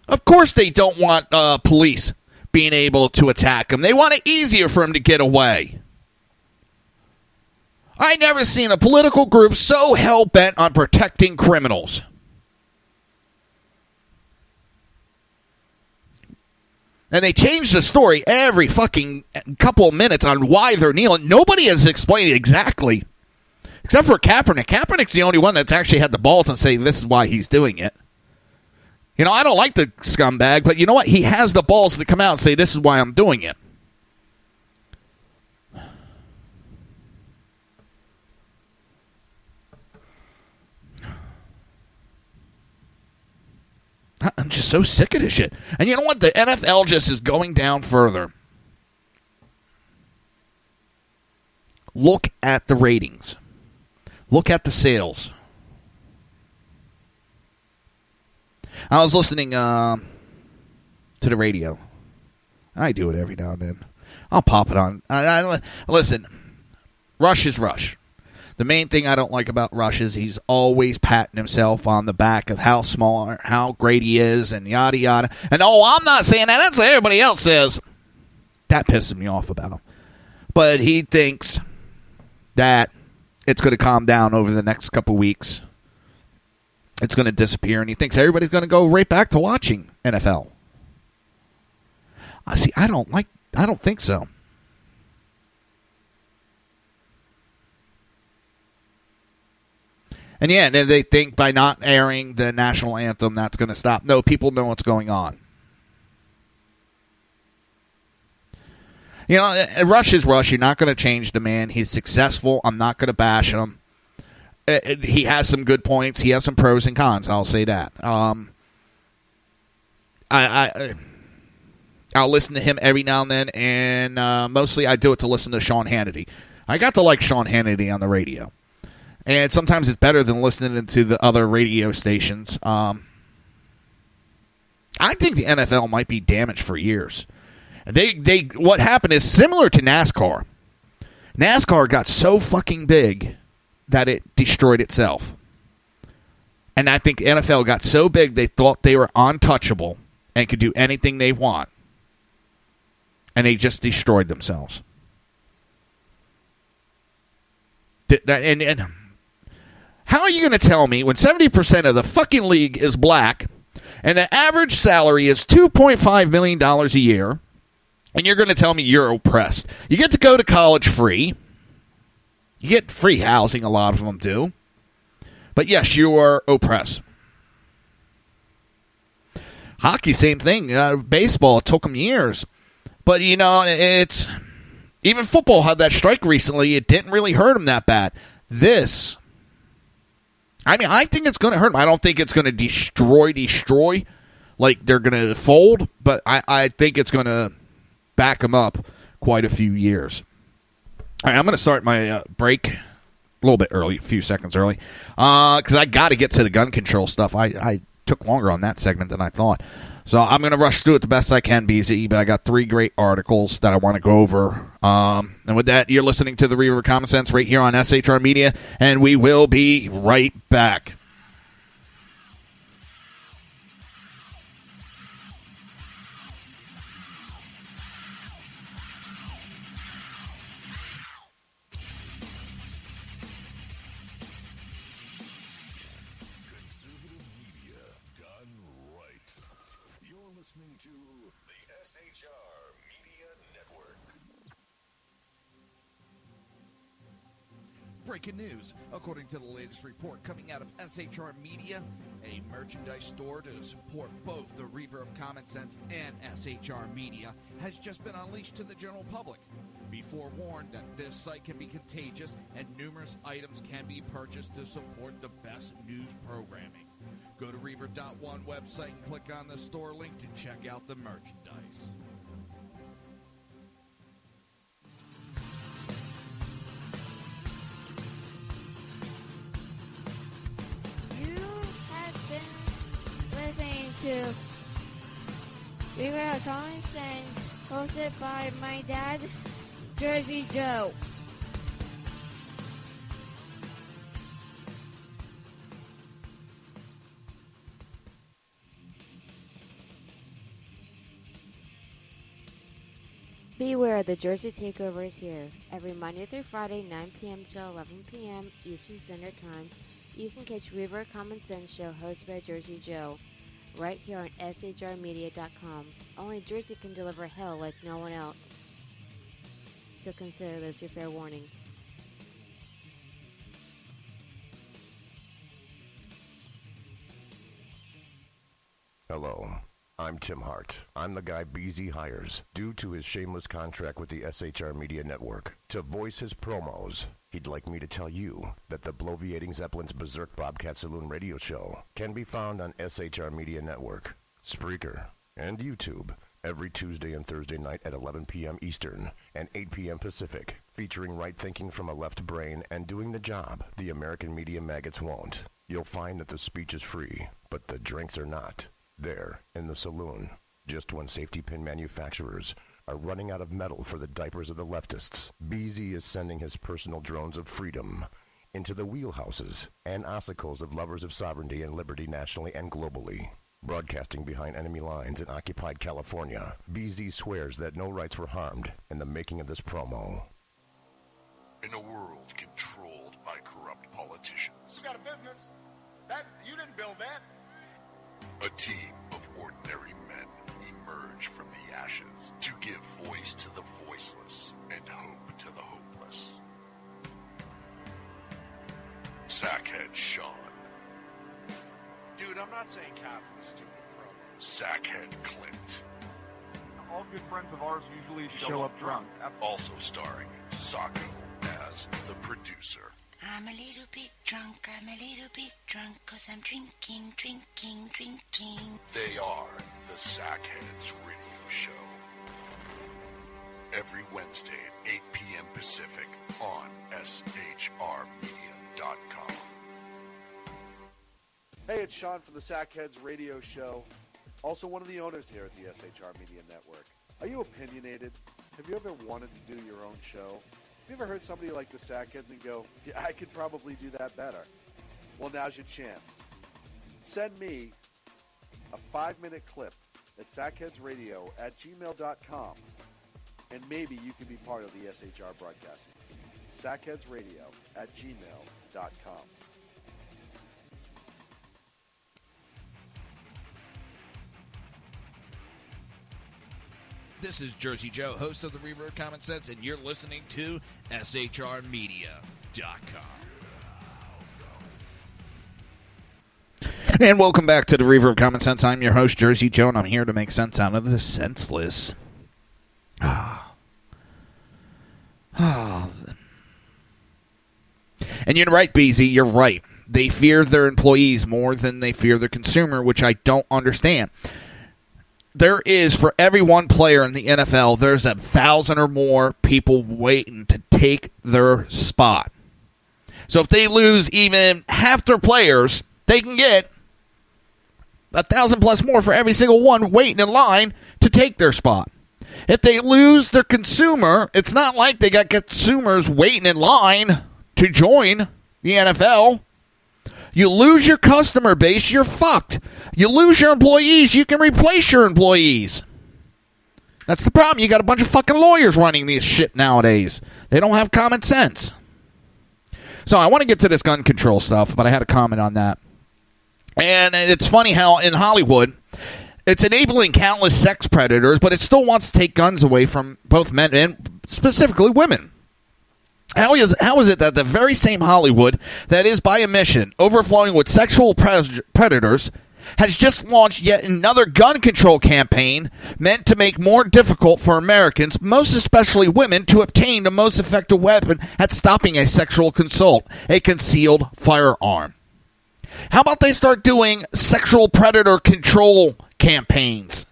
Of course they don't want police being able to attack them. They want it easier for them to get away. I never seen a political group so hell-bent on protecting criminals. And they change the story every fucking couple of minutes on why they're kneeling. Nobody has explained it exactly. Except for Kaepernick. Kaepernick's the only one that's actually had the balls and say this is why he's doing it. You know, I don't like the scumbag, but you know what? He has the balls to come out and say this is why I'm doing it. I'm just so sick of this shit. And you know what? The NFL just is going down further. Look at the ratings. Look at the sales. I was listening to the radio. I do it every now and then. I'll pop it on. Listen, Rush is Rush. The main thing I don't like about Rush is he's always patting himself on the back of how small, how great he is, and yada, yada. And, I'm not saying that. That's what everybody else says. That pisses me off about him. But he thinks that it's going to calm down over the next couple weeks. It's going to disappear, and he thinks everybody's going to go right back to watching NFL. I don't think so. And yeah, they think by not airing the national anthem, that's going to stop. No, people know what's going on. You know, Rush is Rush. You're not going to change the man. He's successful. I'm not going to bash him. He has some good points. He has some pros and cons. I'll say that. I'll listen to him every now and then, and mostly I do it to listen to Sean Hannity. I got to like Sean Hannity on the radio. And sometimes it's better than listening to the other radio stations. I think the NFL might be damaged for years. What happened is similar to NASCAR. NASCAR got so fucking big that it destroyed itself. And I think NFL got so big they thought they were untouchable and could do anything they want. And they just destroyed themselves. And how are you going to tell me when 70% of the fucking league is black and the average salary is $2.5 million a year, and you're going to tell me you're oppressed? You get to go to college free. You get free housing, a lot of them do. But yes, you are oppressed. Hockey, same thing. Baseball, it took them years. But, you know, it's... Even football had that strike recently. It didn't really hurt them that bad. This... I think it's going to hurt them. I don't think it's going to destroy, like they're going to fold, but I think it's going to back them up quite a few years. All right, I'm going to start my break a little bit early, a few seconds early, because I got to get to the gun control stuff. I took longer on that segment than I thought. So I'm going to rush through it the best I can, BZ, but I got 3 great articles that I want to go over. And with that, you're listening to the Reaver of Common Sense right here on SHR Media, and we will be right back. Listening to the SHR Media Network. Breaking news. According to the latest report coming out of SHR Media, a merchandise store to support both the Reaver of Common Sense and SHR Media has just been unleashed to the general public. Be forewarned that this site can be contagious and numerous items can be purchased to support the best news programming. Go to Reaver.one website and click on the store link to check out the merchandise. You have been listening to Reaver of Common Sense, hosted by my dad, Jersey Joe. Beware, the Jersey Takeover is here. Every Monday through Friday, 9 p.m. to 11 p.m. Eastern Standard Time, you can catch Reaver of Common Sense show hosted by Jersey Joe, right here on shrmedia.com. Only Jersey can deliver hell like no one else. So consider this your fair warning. Hello, I'm Tim Hart. I'm the guy BZ hires, due to his shameless contract with the SHR Media Network, to voice his promos. He'd like me to tell you that the bloviating Zeppelin's Berserk Bobcat Saloon radio show can be found on SHR Media Network, Spreaker, and YouTube every Tuesday and Thursday night at 11 p.m. Eastern and 8 p.m. Pacific, featuring right thinking from a left brain and doing the job the American media maggots won't. You'll find that the speech is free, but the drinks are not. There, in the saloon, just when safety pin manufacturers are running out of metal for the diapers of the leftists, BZ is sending his personal drones of freedom into the wheelhouses and ossicles of lovers of sovereignty and liberty nationally and globally. Broadcasting behind enemy lines in occupied California, BZ swears that no rights were harmed in the making of this promo. In a world controlled by corrupt politicians, You got a business. That you didn't build that. a team of ordinary men emerge from the ashes to give voice to the voiceless and hope to the hopeless. Sackhead Sean, Dude, I'm not saying Catholic, stupid pro. Sackhead Clint, All good friends of ours usually show up drunk. also starring Sacco as the producer. I'm a little bit drunk, I'm a little bit drunk, 'cause I'm drinking, drinking, drinking. They are the Sackheads Radio Show. Every Wednesday at 8 p.m. Pacific on shrmedia.com. Hey, it's Sean from the Sackheads Radio Show, also one of the owners here at the SHR Media Network. Are you opinionated? Have you ever wanted to do your own show? Have you ever heard somebody like the Sackheads and go, yeah, I could probably do that better? Well, now's your chance. Send me a 5-minute clip at sackheadsradio@gmail.com, and maybe you can be part of the SHR broadcasting team. sackheadsradio@gmail.com. This is Jersey Joe, host of the Reaver of Common Sense, and you're listening to shrmedia.com. And welcome back to the Reaver of Common Sense. I'm your host, Jersey Joe, and I'm here to make sense out of the senseless. And you're right, BZ, you're right. They fear their employees more than they fear their consumer, which I don't understand. There is, for every one player in the NFL, there's 1,000 or more people waiting to take their spot. So if they lose even half their players, they can get 1,000 plus more for every single one waiting in line to take their spot. If they lose their consumer, it's not like they got consumers waiting in line to join the NFL. You lose your customer base, you're fucked. You lose your employees, you can replace your employees. That's the problem. You got a bunch of fucking lawyers running this shit nowadays. They don't have common sense. So I want to get to this gun control stuff, but I had a comment on that. And it's funny how in Hollywood, it's enabling countless sex predators, but it still wants to take guns away from both men and specifically women. How is it that the very same Hollywood that is by omission overflowing with sexual predators has just launched yet another gun control campaign meant to make more difficult for Americans, most especially women, to obtain the most effective weapon at stopping a sexual assault, a concealed firearm? How about they start doing sexual predator control campaigns?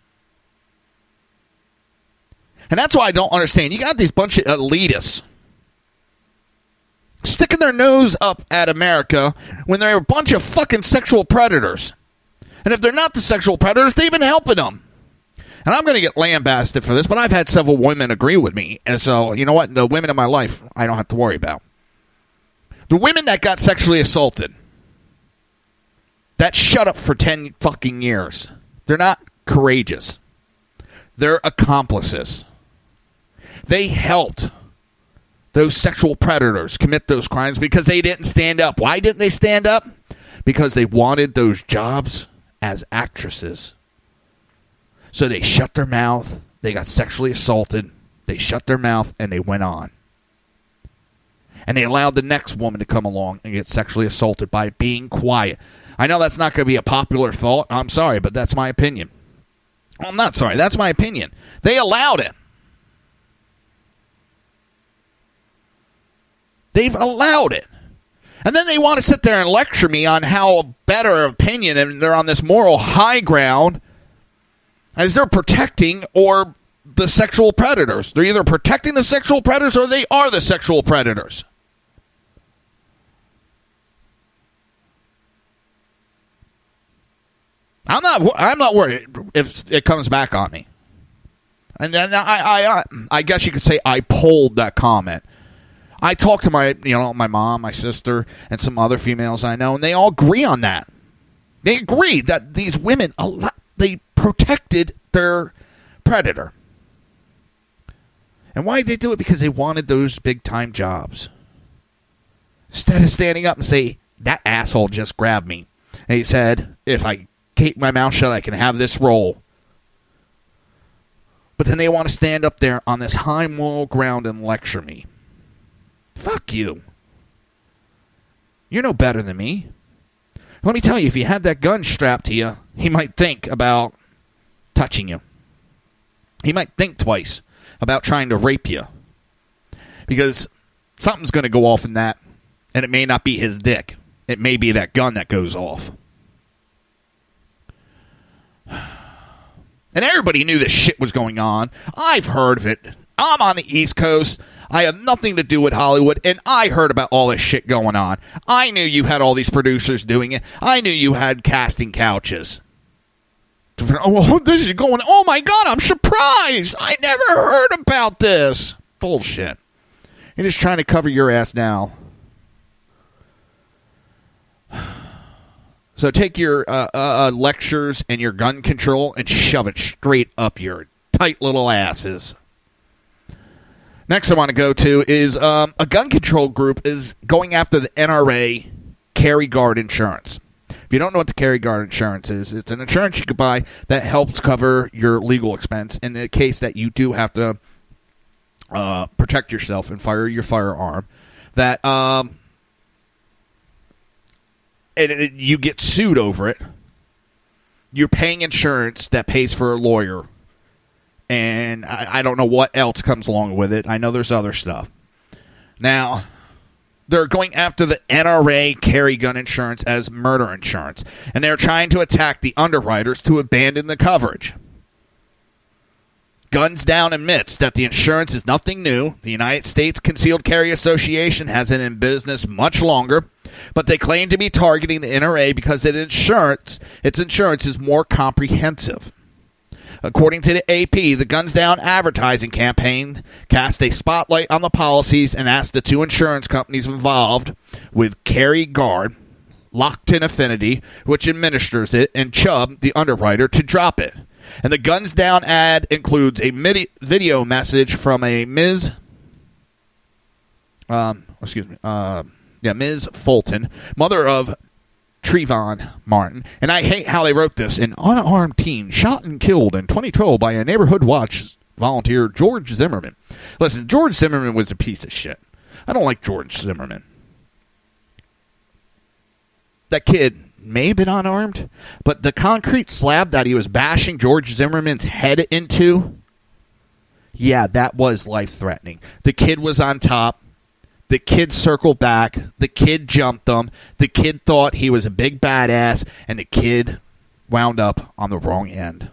And that's why I don't understand. You got these bunch of elitists sticking their nose up at America when they're a bunch of fucking sexual predators. And if they're not the sexual predators, they've been helping them. And I'm going to get lambasted for this, but I've had several women agree with me. And so, you know what? The women in my life, I don't have to worry about. The women that got sexually assaulted, that shut up for 10 fucking years, they're not courageous. They're accomplices. They helped those sexual predators commit those crimes because they didn't stand up. Why didn't they stand up? Because they wanted those jobs as actresses. So they shut their mouth. They got sexually assaulted. They shut their mouth and they went on. And they allowed the next woman to come along and get sexually assaulted by being quiet. I know that's not going to be a popular thought. I'm sorry, but that's my opinion. I'm not sorry. That's my opinion. They allowed it. They've allowed it. And then they want to sit there and lecture me on how a better opinion, and they're on this moral high ground as they're protecting or the sexual predators. They're either protecting the sexual predators or they are the sexual predators. I'm not worried if it comes back on me. And then I guess you could say I pulled that comment. I talked to my mom, my sister, and some other females I know, and they all agree on that. They agree that these women, they protected their predator. And why did they do it? Because they wanted those big-time jobs. Instead of standing up and say, that asshole just grabbed me. And he said, if I keep my mouth shut, I can have this role. But then they want to stand up there on this high moral ground and lecture me. Fuck you. You're no better than me. Let me tell you, if you had that gun strapped to you, he might think about touching you. He might think twice about trying to rape you. Because something's going to go off in that, and it may not be his dick. It may be that gun that goes off. And everybody knew this shit was going on. I've heard of it. I'm on the East Coast. I have nothing to do with Hollywood, and I heard about all this shit going on. I knew you had all these producers doing it. I knew you had casting couches. Oh, this is going... Oh, my God, I'm surprised. I never heard about this. Bullshit. You're just trying to cover your ass now. So take your lectures and your gun control and shove it straight up your tight little asses. Next I want to go to is a gun control group is going after the NRA Carry Guard insurance. If you don't know what the Carry Guard insurance is, it's an insurance you could buy that helps cover your legal expense in the case that you do have to protect yourself and fire your firearm. That you get sued over it. You're paying insurance that pays for a lawyer. And I don't know what else comes along with it. I know there's other stuff. Now, they're going after the NRA carry gun insurance as murder insurance. And they're trying to attack the underwriters to abandon the coverage. Guns Down admits that the insurance is nothing new. The United States Concealed Carry Association has it in business much longer. But they claim to be targeting the NRA because its insurance is more comprehensive. According to the AP, the Guns Down advertising campaign cast a spotlight on the policies and asked the two insurance companies involved with Carry Guard, Lockton Affinity, which administers it, and Chubb, the underwriter, to drop it. And the Guns Down ad includes a video message from a Ms. Ms. Fulton, mother of Trayvon Martin. And I hate how they wrote this. An unarmed teen shot and killed in 2012 by a neighborhood watch volunteer, George Zimmerman. Listen, George Zimmerman was a piece of shit. I don't like George Zimmerman. That kid may have been unarmed, but the concrete slab that he was bashing George Zimmerman's head into, yeah, that was life-threatening. The kid was on top. The kid circled back. The kid jumped him. The kid thought he was a big badass, and the kid wound up on the wrong end.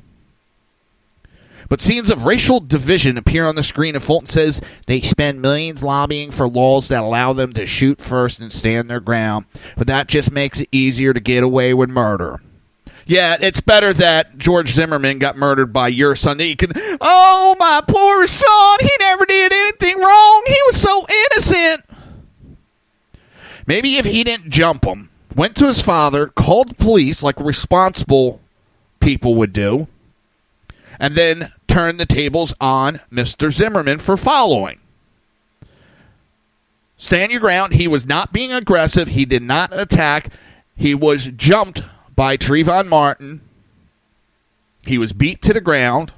But scenes of racial division appear on the screen, and Fulton says they spend millions lobbying for laws that allow them to shoot first and stand their ground, but that just makes it easier to get away with murder. Yeah, it's better that George Zimmerman got murdered by your son that you can, oh, my poor son, he never did anything wrong. He was so innocent. Maybe if he didn't jump him, went to his father, called the police like responsible people would do, and then turned the tables on Mr. Zimmerman for following. Stand your ground. He was not being aggressive. He did not attack. He was jumped by Trayvon Martin. He was beat to the ground.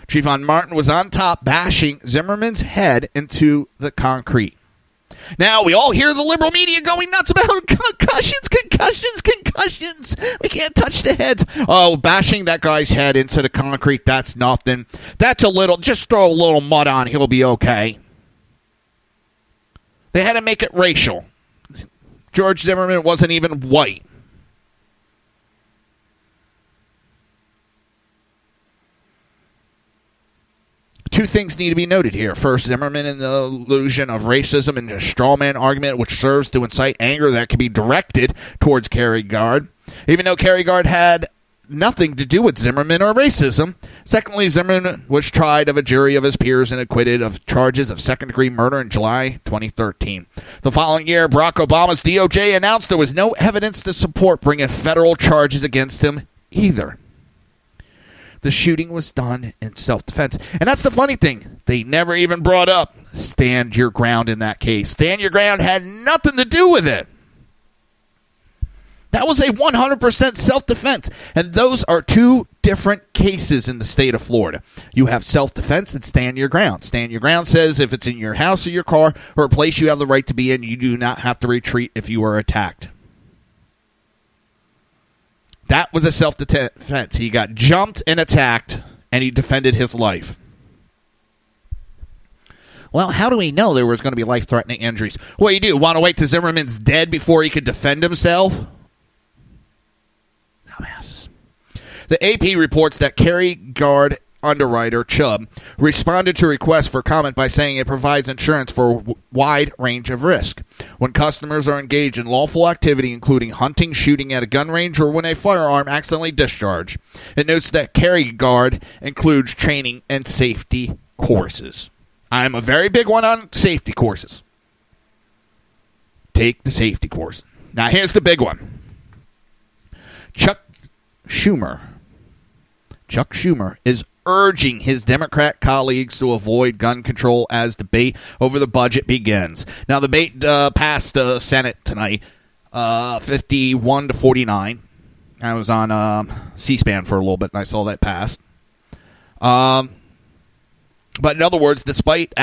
Trayvon Martin was on top, bashing Zimmerman's head into the concrete. Now, we all hear the liberal media going nuts about concussions. We can't touch the heads. Oh, bashing that guy's head into the concrete, that's nothing. That's a little, just throw a little mud on, he'll be okay. They had to make it racial. George Zimmerman wasn't even white. Two things need to be noted here. First, Zimmerman in the illusion of racism and a straw man argument which serves to incite anger that can be directed towards Kerry Gard, even though Kerry Gard had nothing to do with Zimmerman or racism. Secondly, Zimmerman was tried of a jury of his peers and acquitted of charges of second-degree murder in July 2013. The following year, Barack Obama's DOJ announced there was no evidence to support bringing federal charges against him either. The shooting was done in self-defense. And that's the funny thing. They never even brought up stand your ground in that case. Stand your ground had nothing to do with it. That was a 100% self-defense. And those are two different cases in the state of Florida. You have self-defense and stand your ground. Stand your ground says if it's in your house or your car or a place you have the right to be in, you do not have to retreat if you are attacked. That was a self-defense. He got jumped and attacked, and he defended his life. Well, how do we know there was going to be life-threatening injuries? What do you do? Want to wait till Zimmerman's dead before he could defend himself? Dumbasses. The AP reports that Kerry Gard underwriter Chubb responded to requests for comment by saying it provides insurance for a wide range of risk. When customers are engaged in lawful activity, including hunting, shooting at a gun range, or when a firearm accidentally discharged, it notes that Kerry Gard includes training and safety courses. I'm a very big one on safety courses. Take the safety course. Now here's the big one. Chuck Schumer is urging his Democrat colleagues to avoid gun control as debate over the budget begins. Now, the debate passed the Senate tonight, 51-49. I was on C-SPAN for a little bit, and I saw that passed. But in other words, despite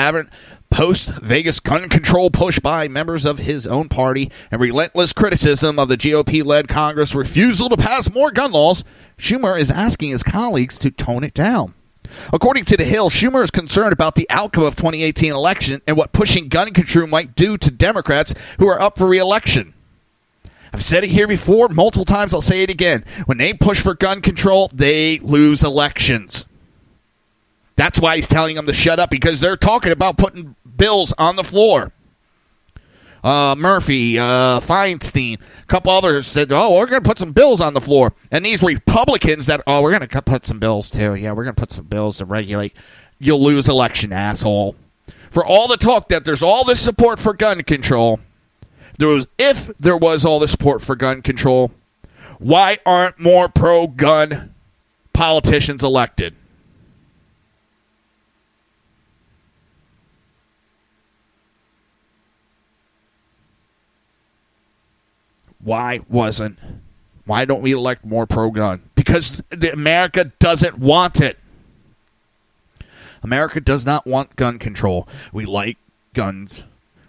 post-Vegas gun control push by members of his own party and relentless criticism of the GOP-led Congress' refusal to pass more gun laws, Schumer is asking his colleagues to tone it down. According to The Hill, Schumer is concerned about the outcome of 2018 election and what pushing gun control might do to Democrats who are up for re-election. I've said it here before, multiple times, I'll say it again. When they push for gun control, they lose elections. That's why he's telling them to shut up, because they're talking about putting bills on the floor. Murphy, Feinstein, a couple others said, we're going to put some bills on the floor. And these Republicans that, we're going to put some bills too. Yeah, we're going to put some bills to regulate. You'll lose election, asshole. For all the talk that there's all this support for gun control, if there was all this support for gun control, why aren't more pro-gun politicians elected? Why don't we elect more pro-gun? Because America doesn't want it. America does not want gun control. We like guns.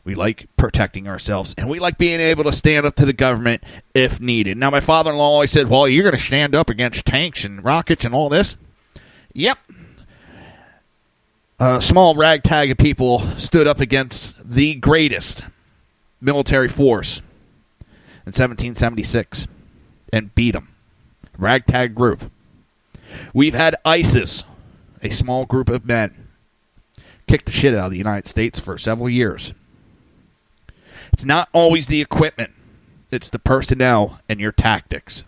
We like protecting ourselves. And we like being able to stand up to the government if needed. Now, my father-in-law always said, well, you're going to stand up against tanks and rockets and all this. Yep. A small ragtag of people stood up against the greatest military force in 1776 and beat them. Ragtag group. We've had ISIS, a small group of men, kick the shit out of the United States for several years. It's not always the equipment. It's the personnel and your tactics.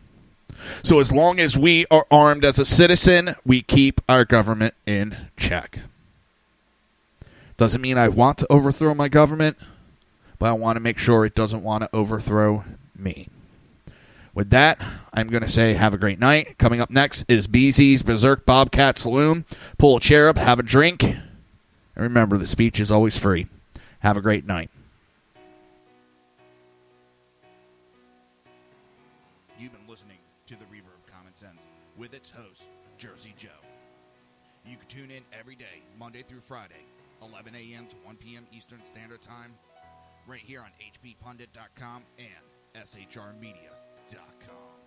So as long as we are armed as a citizen, we keep our government in check. Doesn't mean I want to overthrow my government, but I want to make sure it doesn't want to overthrow me. With that, I'm going to say have a great night. Coming up next is BZ's Berserk Bobcat Saloon. Pull a chair up, have a drink. And remember, the speech is always free. Have a great night. You've been listening to the Reaver of Common Sense with its host, Jersey Joe. You can tune in every day, Monday through Friday, 11 a.m. to 1 p.m. Eastern Standard Time, right here on hppundit.com and shrmedia.com.